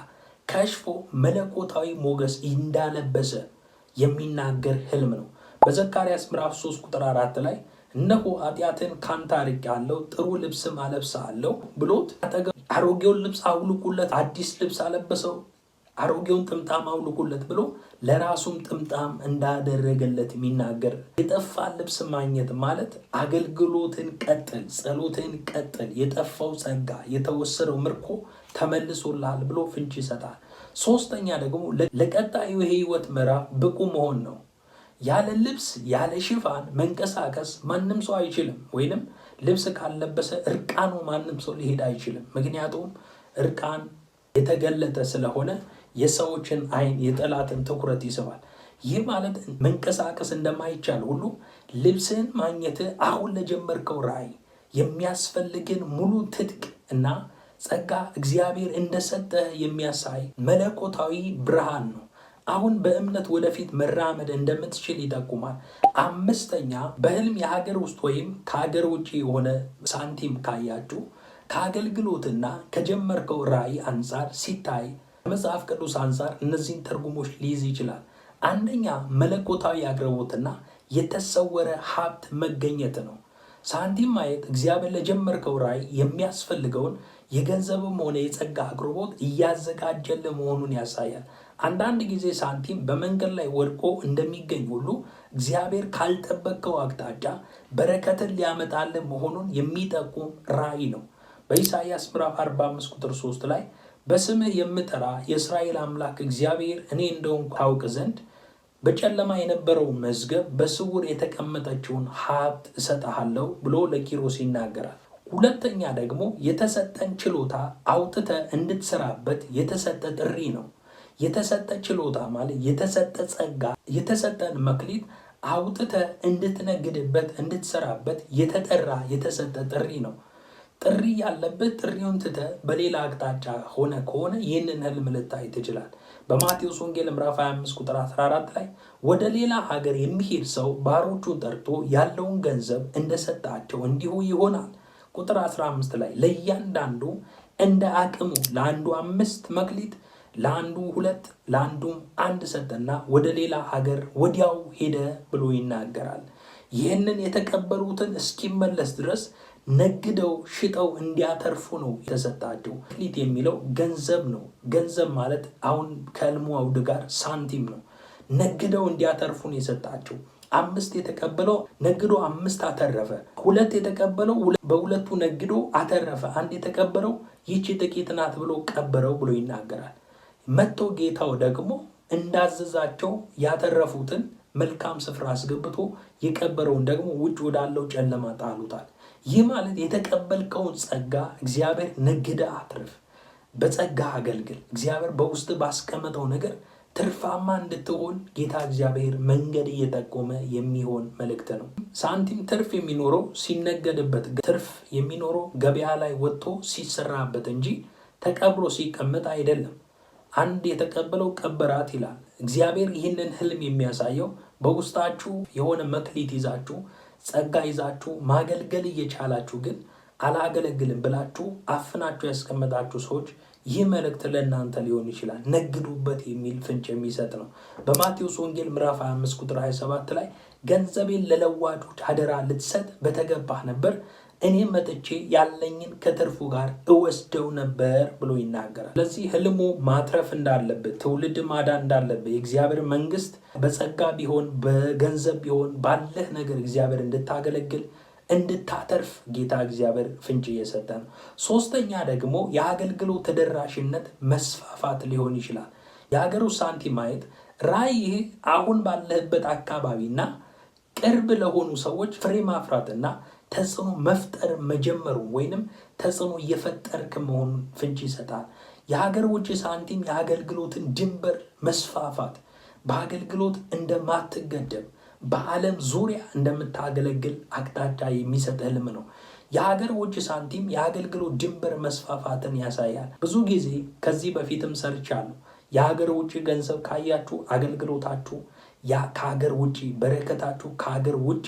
ከሽፎ መለኮታዊ ሞገስ እንዳለበሰ የሚናገር ህልም ነው። በዘካርያስ ምዕራፍ 3 ቁጥር 4 ላይ እነሆ ኃጢአትን ካንተ አርቄአለሁ፣ ጥሩ ልብስም አለብስሃለሁ ብሎት አሮጌውን ልብስ አውልቁለት፣ አዲስ ልብስ አለበሰው፣ አሮጌውን ጥምጣም አውልቁለት ብሎ ለራሱም ጥምጣም እንዳደረገለት የሚናገር የጠፋ ልብስ ማግኘት ማለት አገልግሎትን ቀጥል፣ ጸሎትን ቀጥል፣ የጠፋው ጸጋ፣ የተወሰደው ምርኮ ተመልሶልሃል ብሎ ፍንጭ ይሰጣል። ሶስተኛ ደግሞ ለቀጣዩ የህይወት ምዕራፍ ብቁ መሆን ነው። ያለ ልብስ ያለ ሽፋን መንቀሳቀስ ማንም ሰው አይችልም። ወይንም ልብስ ካልለበሰ እርቃኑ ማንም ሰው ሊሄድ አይችልም። ምክንያቱም እርቃን የተገለጠ ስለሆነ የሰዎችን አይን፣ የጠላትን ትኩረት ይስባል። ይህ ማለት መንቀሳቀስ እንደማይቻል ሁሉ ልብስን ማግኘት አሁን ለጀመርከው ራእይ የሚያስፈልግን ሙሉ ትጥቅ እና ጸጋ እግዚአብሔር እንደሰጠ የሚያሳይ መለኮታዊ ብርሃን ነው። አሁን በእምነት ወደፊት መራመድ እንደምትችል ይጠቁማል። አምስተኛ በህልም የሀገር ውስጥ ወይም ከሀገር ውጭ የሆነ ሳንቲም ካያችሁ ከአገልግሎትና ከጀመርከው ራእይ አንጻር ሲታይ ከመጽሐፍ ቅዱስ አንጻር እነዚህን ትርጉሞች ሊይዝ ይችላል። አንደኛ መለኮታዊ አቅርቦትና የተሰወረ ሀብት መገኘት ነው። ሳንቲም ማየት እግዚአብሔር ለጀመርከው ራእይ የሚያስፈልገውን የገንዘብም ሆነ የጸጋ አቅርቦት እያዘጋጀለ መሆኑን ያሳያል። አንዳንድ ጊዜ ሳንቲም በመንገድ ላይ ወድቆ እንደሚገኝ ሁሉ እግዚአብሔር ካልጠበቀው አቅጣጫ በረከትን ሊያመጣል መሆኑን የሚጠቁም ራእይ ነው። በኢሳይያስ ምዕራፍ 45 ቁጥር 3 ላይ በስምህ የምጠራ የእስራኤል አምላክ እግዚአብሔር እኔ እንደሆንኩ ታውቅ ዘንድ በጨለማ የነበረው መዝገብ በስውር የተቀመጠችውን ሀብት እሰጥሃለሁ ብሎ ለኪሮስ ይናገራል። ሁለተኛ ደግሞ የተሰጠን ችሎታ አውጥተ እንድትሰራበት የተሰጠ ጥሪ ነው። የተሰጠ ችሎታ ማለት የተሰጠ ጸጋ፣ የተሰጠን መክሊት አውጥተ እንድትነግድበት፣ እንድትሰራበት የተጠራ የተሰጠ ጥሪ ነው። ጥሪ ያለበት ጥሪውን ትተ በሌላ አቅጣጫ ሆነ ከሆነ ይህንን ህልም ልታይ ትችላል። በማቴዎስ ወንጌል ምዕራፍ 25 ቁጥር 14 ላይ ወደ ሌላ ሀገር የሚሄድ ሰው ባሮቹን ጠርቶ ያለውን ገንዘብ እንደሰጣቸው እንዲሁ ይሆናል። ቁጥር 15 ላይ ለእያንዳንዱ እንደ አቅሙ ለአንዱ 5 መክሊት፣ ለአንዱ 2፣ ለአንዱም 1 ሰጠና ወደ ሌላ ሀገር ወዲያው ሄደ ብሎ ይናገራል። ይህንን የተቀበሉትን እስኪመለስ ድረስ ነግደው ሽጠው እንዲያተርፉ ነው የተሰጣቸው። መክሊት የሚለው ገንዘብ ነው። ገንዘብ ማለት አሁን ከሕልሙ አውድ ጋር ሳንቲም ነው። ነግደው እንዲያተርፉ ነው የሰጣቸው። 5 የተቀበለው ነግዶ 5 አተረፈ። 2 የተቀበለው በሁለቱ ነግዶ አተረፈ። 1 የተቀበለው ይቺ ጥቂት ናት ብሎ ቀበረው ብሎ ይናገራል። መጥቶ ጌታው ደግሞ እንዳዘዛቸው ያተረፉትን መልካም ስፍራ አስገብቶ የቀበረውን ደግሞ ውጭ ወዳለው ጨለማ ጣሉታል። ይህ ማለት የተቀበልከውን ጸጋ እግዚአብሔር ነግደ አትርፍ፣ በጸጋ አገልግል። እግዚአብሔር በውስጥ ባስቀመጠው ነገር ትርፋማ እንድትሆን ጌታ እግዚአብሔር መንገድ እየጠቆመ የሚሆን መልእክት ነው። ሳንቲም ትርፍ የሚኖረው ሲነገድበት፣ ትርፍ የሚኖረው ገበያ ላይ ወጥቶ ሲሰራበት እንጂ ተቀብሮ ሲቀመጥ አይደለም። አንድ የተቀበለው ቀበራት ይላል እግዚአብሔር። ይህንን ህልም የሚያሳየው በውስጣችሁ የሆነ መክሊት ይዛችሁ ጸጋ ይዛችሁ ማገልገል እየቻላችሁ ግን አላገለግልም ብላችሁ አፍናችሁ ያስቀመጣችሁ ሰዎች ይህ መልእክት ለእናንተ ሊሆን ይችላል። ነግዱበት የሚል ፍንጭ የሚሰጥ ነው። በማቴዎስ ወንጌል ምዕራፍ 25 ቁጥር 27 ላይ ገንዘቤን ለለዋጮች አደራ ልትሰጥ በተገባህ ነበር፣ እኔም መጥቼ ያለኝን ከትርፉ ጋር እወስደው ነበር ብሎ ይናገራል። ስለዚህ ህልሙ ማትረፍ እንዳለበት፣ ትውልድ ማዳን እንዳለበት፣ የእግዚአብሔር መንግስት በጸጋ ቢሆን በገንዘብ ቢሆን ባለህ ነገር እግዚአብሔር እንድታገለግል እንድታተርፍ ጌታ እግዚአብሔር ፍንጭ እየሰጠ ነው። 3ኛ ደግሞ የአገልግሎት ተደራሽነት መስፋፋት ሊሆን ይችላል። የሀገሩ ሳንቲም ማየት ራእይህ አሁን ባለህበት አካባቢና ቅርብ ለሆኑ ሰዎች ፍሬ ማፍራትና ተጽዕኖ መፍጠር መጀመሩ ወይንም ተጽዕኖ እየፈጠርክ መሆኑን ፍንጭ ይሰጣል። የሀገር ውጭ ሳንቲም የአገልግሎትን ድንበር መስፋፋት፣ በአገልግሎት እንደማትገደብ በዓለም ዙሪያ እንደምታገለግል አቅጣጫ የሚሰጥ ህልም ነው። የሀገር ውጭ ሳንቲም የአገልግሎት ድንበር መስፋፋትን ያሳያል። ብዙ ጊዜ ከዚህ በፊትም ሰርቻለሁ። የሀገር ውጭ ገንዘብ ካያችሁ አገልግሎታችሁ ከሀገር ውጭ፣ በረከታችሁ ከሀገር ውጭ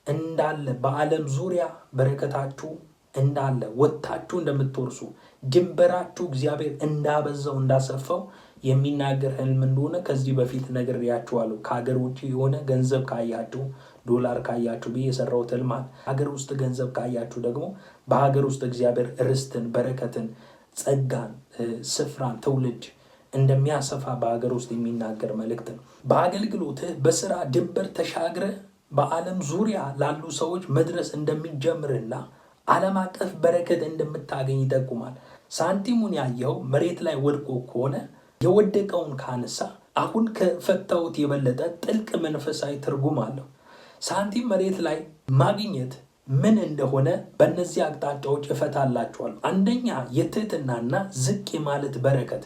እንዳለ፣ በዓለም ዙሪያ በረከታችሁ እንዳለ ወጥታችሁ እንደምትወርሱ፣ ድንበራችሁ እግዚአብሔር እንዳበዛው እንዳሰፋው የሚናገር ህልም እንደሆነ ከዚህ በፊት ነግሬያችኋለሁ። ከሀገር ውጭ የሆነ ገንዘብ ካያችሁ፣ ዶላር ካያችሁ ብዬ የሰራሁት ህልም አለ። ሀገር ውስጥ ገንዘብ ካያችሁ ደግሞ በሀገር ውስጥ እግዚአብሔር ርስትን፣ በረከትን፣ ጸጋን፣ ስፍራን፣ ትውልድ እንደሚያሰፋ በሀገር ውስጥ የሚናገር መልእክት ነው። በአገልግሎትህ በስራ ድንበር ተሻግረ በዓለም ዙሪያ ላሉ ሰዎች መድረስ እንደሚጀምርና ዓለም አቀፍ በረከት እንደምታገኝ ይጠቁማል። ሳንቲሙን ያየው መሬት ላይ ወድቆ ከሆነ የወደቀውን ካነሳ አሁን ከፈታውት የበለጠ ጥልቅ መንፈሳዊ ትርጉም አለው። ሳንቲም መሬት ላይ ማግኘት ምን እንደሆነ በእነዚህ አቅጣጫዎች እፈታላችኋለሁ። አንደኛ የትህትናና ዝቅ ማለት በረከት።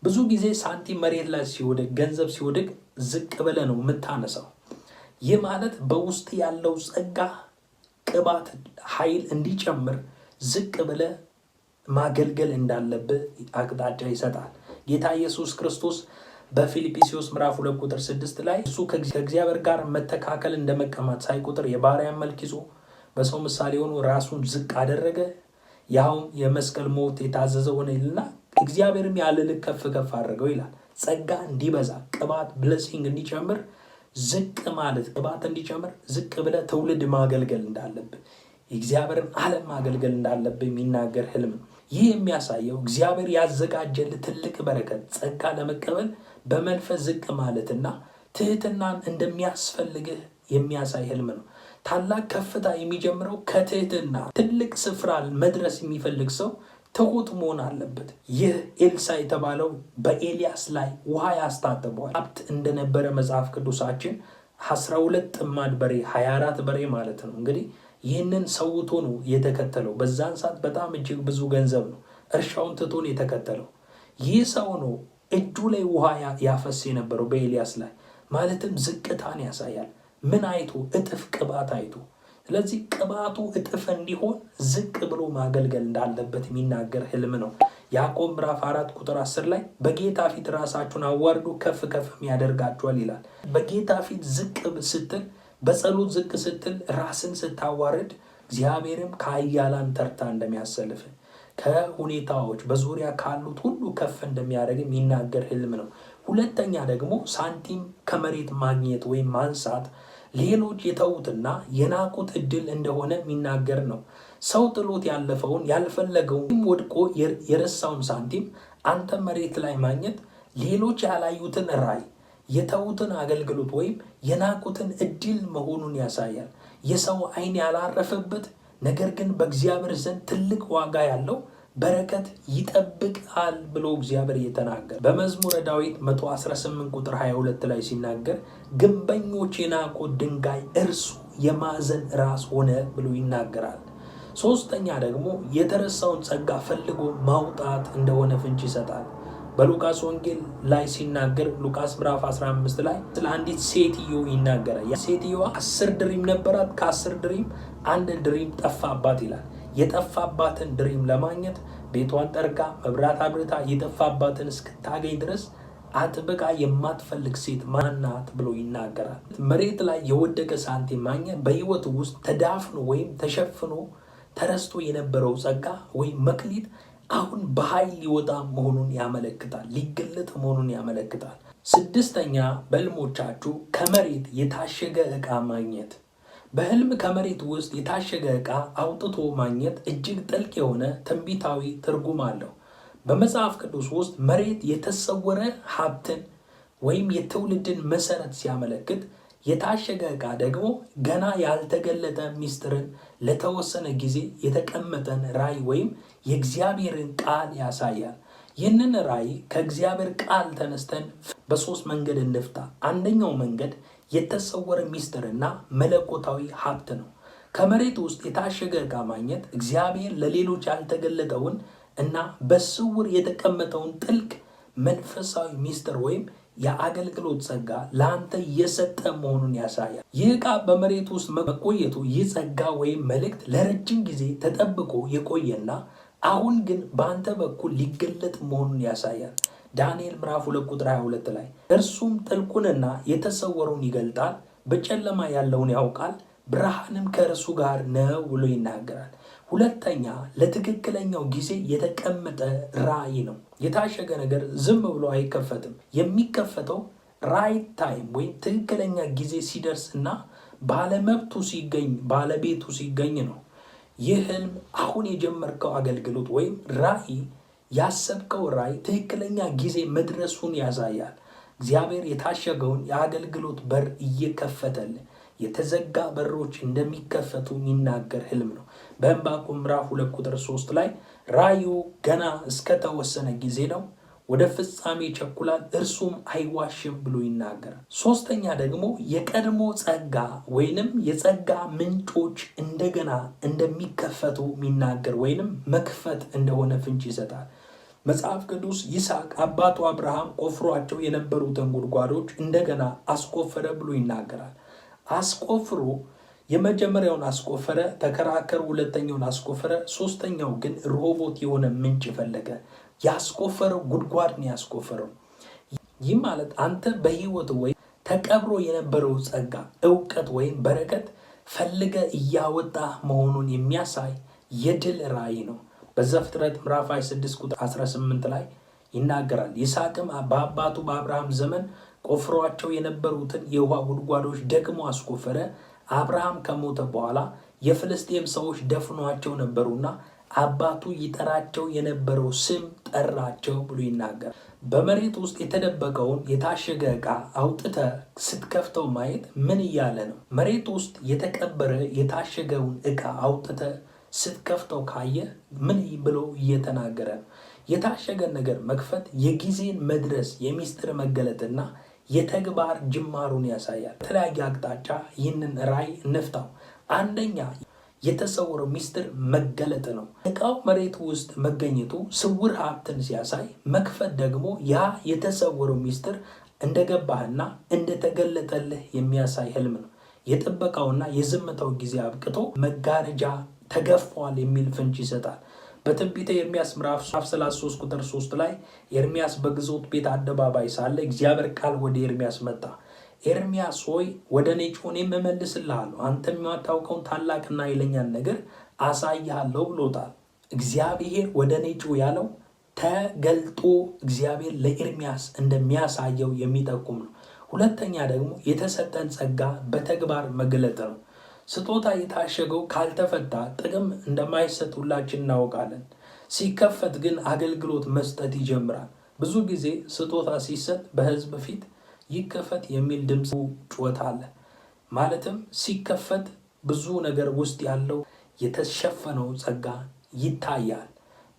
ብዙ ጊዜ ሳንቲም መሬት ላይ ሲወድቅ፣ ገንዘብ ሲወድቅ ዝቅ ብለህ ነው የምታነሳው። ይህ ማለት በውስጥ ያለው ጸጋ፣ ቅባት፣ ኃይል እንዲጨምር ዝቅ ብለህ ማገልገል እንዳለብህ አቅጣጫ ይሰጣል። ጌታ ኢየሱስ ክርስቶስ በፊልጵስዩስ ምዕራፍ 2 ቁጥር 6 ላይ እሱ ከእግዚአብሔር ጋር መተካከል እንደመቀማት ሳይቆጥር የባሪያን መልክ ይዞ በሰው ምሳሌ ሆኖ ራሱን ዝቅ አደረገ፣ ያውም የመስቀል ሞት የታዘዘ ሆነ ይልና እግዚአብሔርም ያለ ልክ ከፍ ከፍ አድርገው ይላል። ጸጋ እንዲበዛ፣ ቅባት ብለሲንግ እንዲጨምር ዝቅ ማለት፣ ቅባት እንዲጨምር ዝቅ ብለህ ትውልድ ማገልገል እንዳለብህ፣ የእግዚአብሔርን ዓለም ማገልገል እንዳለብህ የሚናገር ህልም ነው። ይህ የሚያሳየው እግዚአብሔር ያዘጋጀልህ ትልቅ በረከት፣ ጸጋ ለመቀበል በመንፈስ ዝቅ ማለትና ትህትናን እንደሚያስፈልግህ የሚያሳይ ህልም ነው። ታላቅ ከፍታ የሚጀምረው ከትህትና። ትልቅ ስፍራ መድረስ የሚፈልግ ሰው ትሁት መሆን አለበት። ይህ ኤልሳ የተባለው በኤልያስ ላይ ውሃ ያስታጥበዋል። ሀብት እንደነበረ መጽሐፍ ቅዱሳችን 12 ጥማድ በሬ 24 በሬ ማለት ነው። እንግዲህ ይህንን ሰውቶ ነው የተከተለው። በዛን ሰዓት በጣም እጅግ ብዙ ገንዘብ ነው። እርሻውን ትቶ ነው የተከተለው። ይህ ሰው ነው እጁ ላይ ውሃ ያፈስ የነበረው በኤልያስ ላይ። ማለትም ዝቅታን ያሳያል። ምን አይቶ? እጥፍ ቅባት አይቶ። ስለዚህ ቅባቱ እጥፍ እንዲሆን ዝቅ ብሎ ማገልገል እንዳለበት የሚናገር ህልም ነው። ያዕቆብ ምዕራፍ 4 ቁጥር 10 ላይ በጌታ ፊት ራሳችሁን አዋርዱ ከፍ ከፍ ያደርጋችኋል ይላል። በጌታ ፊት ዝቅ ስትል፣ በጸሎት ዝቅ ስትል፣ ራስን ስታዋርድ እግዚአብሔርም ከኃያላን ተርታ እንደሚያሰልፍ፣ ከሁኔታዎች በዙሪያ ካሉት ሁሉ ከፍ እንደሚያደርግ የሚናገር ህልም ነው። ሁለተኛ ደግሞ ሳንቲም ከመሬት ማግኘት ወይም ማንሳት ሌሎች የተዉትና የናቁት እድል እንደሆነ የሚናገር ነው። ሰው ጥሎት ያለፈውን ያልፈለገውን ወድቆ የረሳውን ሳንቲም አንተ መሬት ላይ ማግኘት ሌሎች ያላዩትን ራዕይ የተዉትን አገልግሎት ወይም የናቁትን እድል መሆኑን ያሳያል። የሰው ዓይን ያላረፈበት ነገር ግን በእግዚአብሔር ዘንድ ትልቅ ዋጋ ያለው በረከት ይጠብቃል ብሎ እግዚአብሔር እየተናገረ በመዝሙረ ዳዊት 118 ቁጥር 22 ላይ ሲናገር ግንበኞች የናቁት ድንጋይ እርሱ የማዕዘን ራስ ሆነ ብሎ ይናገራል። ሶስተኛ ደግሞ የተረሳውን ጸጋ ፈልጎ ማውጣት እንደሆነ ፍንጭ ይሰጣል። በሉቃስ ወንጌል ላይ ሲናገር ሉቃስ ምዕራፍ 15 ላይ ስለ አንዲት ሴትዮ ይናገራል። ሴትዮዋ 10 ድሪም ነበራት፣ ከ10 ድሪም አንድ ድሪም ጠፋባት ይላል። የጠፋባትን ድሪም ለማግኘት ቤቷን ጠርጋ መብራት አብርታ የጠፋባትን እስክታገኝ ድረስ አጥብቃ የማትፈልግ ሴት ማናት ብሎ ይናገራል። መሬት ላይ የወደቀ ሳንቲም ማግኘት በሕይወት ውስጥ ተዳፍኖ ወይም ተሸፍኖ ተረስቶ የነበረው ጸጋ ወይም መክሊት አሁን በኃይል ሊወጣ መሆኑን ያመለክታል፣ ሊገለጥ መሆኑን ያመለክታል። ስድስተኛ በሕልሞቻችሁ ከመሬት የታሸገ ዕቃ ማግኘት። በሕልም ከመሬት ውስጥ የታሸገ ዕቃ አውጥቶ ማግኘት እጅግ ጥልቅ የሆነ ትንቢታዊ ትርጉም አለው። በመጽሐፍ ቅዱስ ውስጥ መሬት የተሰወረ ሀብትን ወይም የትውልድን መሰረት ሲያመለክት፣ የታሸገ ዕቃ ደግሞ ገና ያልተገለጠ ሚስጥርን ለተወሰነ ጊዜ የተቀመጠን ራዕይ ወይም የእግዚአብሔርን ቃል ያሳያል። ይህንን ራዕይ ከእግዚአብሔር ቃል ተነስተን በሶስት መንገድ እንፍታ። አንደኛው መንገድ የተሰወረ ሚስጥርና መለኮታዊ ሀብት ነው። ከመሬት ውስጥ የታሸገ ዕቃ ማግኘት እግዚአብሔር ለሌሎች ያልተገለጠውን እና በስውር የተቀመጠውን ጥልቅ መንፈሳዊ ሚስጥር ወይም የአገልግሎት ጸጋ ለአንተ የሰጠ መሆኑን ያሳያል። ይህ ዕቃ በመሬት ውስጥ መቆየቱ ይህ ጸጋ ወይም መልእክት ለረጅም ጊዜ ተጠብቆ የቆየና አሁን ግን በአንተ በኩል ሊገለጥ መሆኑን ያሳያል። ዳንኤል ምዕራፍ 2 ቁጥር 22 ላይ እርሱም ጥልቁንና የተሰወረውን ይገልጣል፣ በጨለማ ያለውን ያውቃል፣ ብርሃንም ከእርሱ ጋር ነው ብሎ ይናገራል። ሁለተኛ ለትክክለኛው ጊዜ የተቀመጠ ራዕይ ነው። የታሸገ ነገር ዝም ብሎ አይከፈትም። የሚከፈተው ራይት ታይም ወይም ትክክለኛ ጊዜ ሲደርስ እና ባለመብቱ ሲገኝ ባለቤቱ ሲገኝ ነው። ይህ ህልም አሁን የጀመርከው አገልግሎት ወይም ራዕይ ያሰብከው ራዕይ ትክክለኛ ጊዜ መድረሱን ያሳያል። እግዚአብሔር የታሸገውን የአገልግሎት በር እየከፈተልህ የተዘጋ በሮች እንደሚከፈቱ የሚናገር ህልም ነው። በዕንባቆም ምዕራፍ 2 ቁጥር 3 ላይ ራእዩ ገና እስከተወሰነ ጊዜ ነው፣ ወደ ፍጻሜ ይቸኩላል፣ እርሱም አይዋሽም ብሎ ይናገራል። ሶስተኛ ደግሞ የቀድሞ ጸጋ ወይንም የጸጋ ምንጮች እንደገና እንደሚከፈቱ የሚናገር ወይንም መክፈት እንደሆነ ፍንጭ ይሰጣል። መጽሐፍ ቅዱስ ይስሐቅ አባቱ አብርሃም ቆፍሯቸው የነበሩትን ጉድጓዶች እንደገና አስቆፈረ ብሎ ይናገራል። አስቆፍሮ የመጀመሪያውን አስቆፈረ፣ ተከራከሩ፣ ሁለተኛውን አስቆፈረ፣ ሶስተኛው ግን ሮቦት የሆነ ምንጭ ፈለገ። ያስቆፈረው ጉድጓድ ነው ያስቆፈረው። ይህ ማለት አንተ በህይወት ወይ ተቀብሮ የነበረው ጸጋ፣ እውቀት ወይም በረከት ፈልገ እያወጣ መሆኑን የሚያሳይ የድል ራእይ ነው። በዘፍጥረት ምዕራፍ 26 ቁጥር 18 ላይ ይናገራል። ይስሐቅም በአባቱ በአብርሃም ዘመን ቆፍሯቸው የነበሩትን የውሃ ጉድጓዶች ደግሞ አስቆፈረ። አብርሃም ከሞተ በኋላ የፍልስጤም ሰዎች ደፍኗቸው ነበሩና አባቱ ይጠራቸው የነበረው ስም ጠራቸው ብሎ ይናገራል። በመሬት ውስጥ የተደበቀውን የታሸገ ዕቃ አውጥተ ስትከፍተው ማየት ምን እያለ ነው? መሬት ውስጥ የተቀበረ የታሸገውን ዕቃ አውጥተ ስትከፍተው ካየ ምን ብሎ እየተናገረ ነው? የታሸገን ነገር መክፈት የጊዜን መድረስ የሚስጥር መገለጥና የተግባር ጅማሩን ያሳያል። የተለያየ አቅጣጫ ይህንን ራእይ እንፍታው። አንደኛ የተሰወረው ሚስጥር መገለጥ ነው። ዕቃው መሬት ውስጥ መገኘቱ ስውር ሀብትን ሲያሳይ፣ መክፈት ደግሞ ያ የተሰወረው ሚስጥር እንደገባህና እንደተገለጠልህ የሚያሳይ ህልም ነው። የጥበቃውና የዝምታው ጊዜ አብቅቶ መጋረጃ ተገፏል የሚል ፍንጭ ይሰጣል። በትንቢተ ኤርምያስ ምዕራፍ 33 ቁጥር 3 ላይ ኤርምያስ በግዞት ቤት አደባባይ ሳለ እግዚአብሔር ቃል ወደ ኤርምያስ መጣ። ኤርምያስ ሆይ ወደ እኔ ጩኽ፣ እኔም እመልስልሃለሁ፣ አንተም የማታውቀውን ታላቅና ኃይለኛን ነገር አሳይሃለሁ ብሎታል። እግዚአብሔር ወደ እኔ ጩኽ ያለው ተገልጦ እግዚአብሔር ለኤርሚያስ እንደሚያሳየው የሚጠቁም ነው። ሁለተኛ ደግሞ የተሰጠን ጸጋ በተግባር መግለጥ ነው። ስጦታ የታሸገው ካልተፈታ ጥቅም እንደማይሰጥ ሁላችን እናውቃለን። ሲከፈት ግን አገልግሎት መስጠት ይጀምራል። ብዙ ጊዜ ስጦታ ሲሰጥ በሕዝብ ፊት ይከፈት የሚል ድምፅ ጩኸት አለ። ማለትም ሲከፈት ብዙ ነገር ውስጥ ያለው የተሸፈነው ጸጋ ይታያል።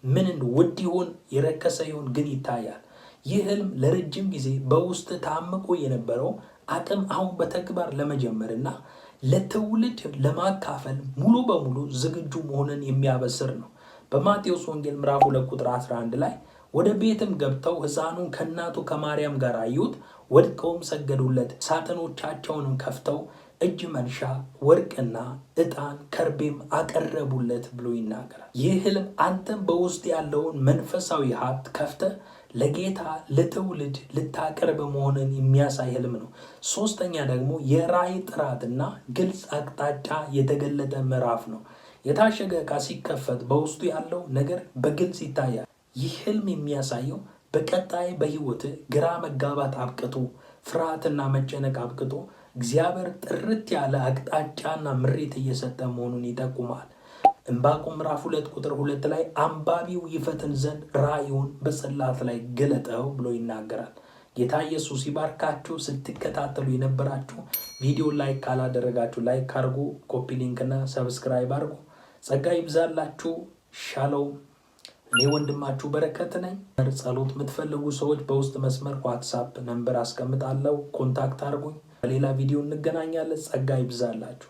ምን ውድ ይሁን የረከሰ ይሁን ግን ይታያል። ይህ ህልም ለረጅም ጊዜ በውስጥ ታምቆ የነበረው አቅም አሁን በተግባር ለመጀመርና ለትውልድ ለማካፈል ሙሉ በሙሉ ዝግጁ መሆንን የሚያበስር ነው። በማቴዎስ ወንጌል ምዕራፍ 2 ቁጥር 11 ላይ ወደ ቤትም ገብተው ሕፃኑን ከእናቱ ከማርያም ጋር አዩት፣ ወድቀውም ሰገዱለት፣ ሳጥኖቻቸውንም ከፍተው እጅ መንሻ ወርቅና ዕጣን ከርቤም አቀረቡለት ብሎ ይናገራል። ይህ ህልም አንተም በውስጥ ያለውን መንፈሳዊ ሀብት ከፍተህ ለጌታ ለትውልድ ልታቀርብ መሆንን የሚያሳይ ህልም ነው። ሶስተኛ ደግሞ የራእይ ጥራትና ግልጽ አቅጣጫ የተገለጠ ምዕራፍ ነው። የታሸገ ዕቃ ሲከፈት በውስጡ ያለው ነገር በግልጽ ይታያል። ይህ ህልም የሚያሳየው በቀጣይ በህይወት ግራ መጋባት አብቅቶ ፍርሃትና መጨነቅ አብቅቶ እግዚአብሔር ጥርት ያለ አቅጣጫና ምሪት እየሰጠ መሆኑን ይጠቁማል። ዕንባቆም ምዕራፍ 2 ቁጥር 2 ላይ አንባቢው ይፈትን ዘንድ ራእዩን በጽላት ላይ ገለጠው ብሎ ይናገራል። ጌታ ኢየሱስ ይባርካችሁ። ስትከታተሉ የነበራችሁ ቪዲዮ ላይክ ካላደረጋችሁ ላይክ አድርጉ፣ ኮፒ ሊንክና ሰብስክራይብ አድርጉ። ጸጋ ይብዛላችሁ። ሻሎም። እኔ ወንድማችሁ በረከት ነኝ። ጸሎት የምትፈልጉ ሰዎች በውስጥ መስመር ዋትሳፕ ነምበር አስቀምጣለሁ፣ ኮንታክት አድርጉኝ። በሌላ ቪዲዮ እንገናኛለን። ጸጋ ይብዛላችሁ።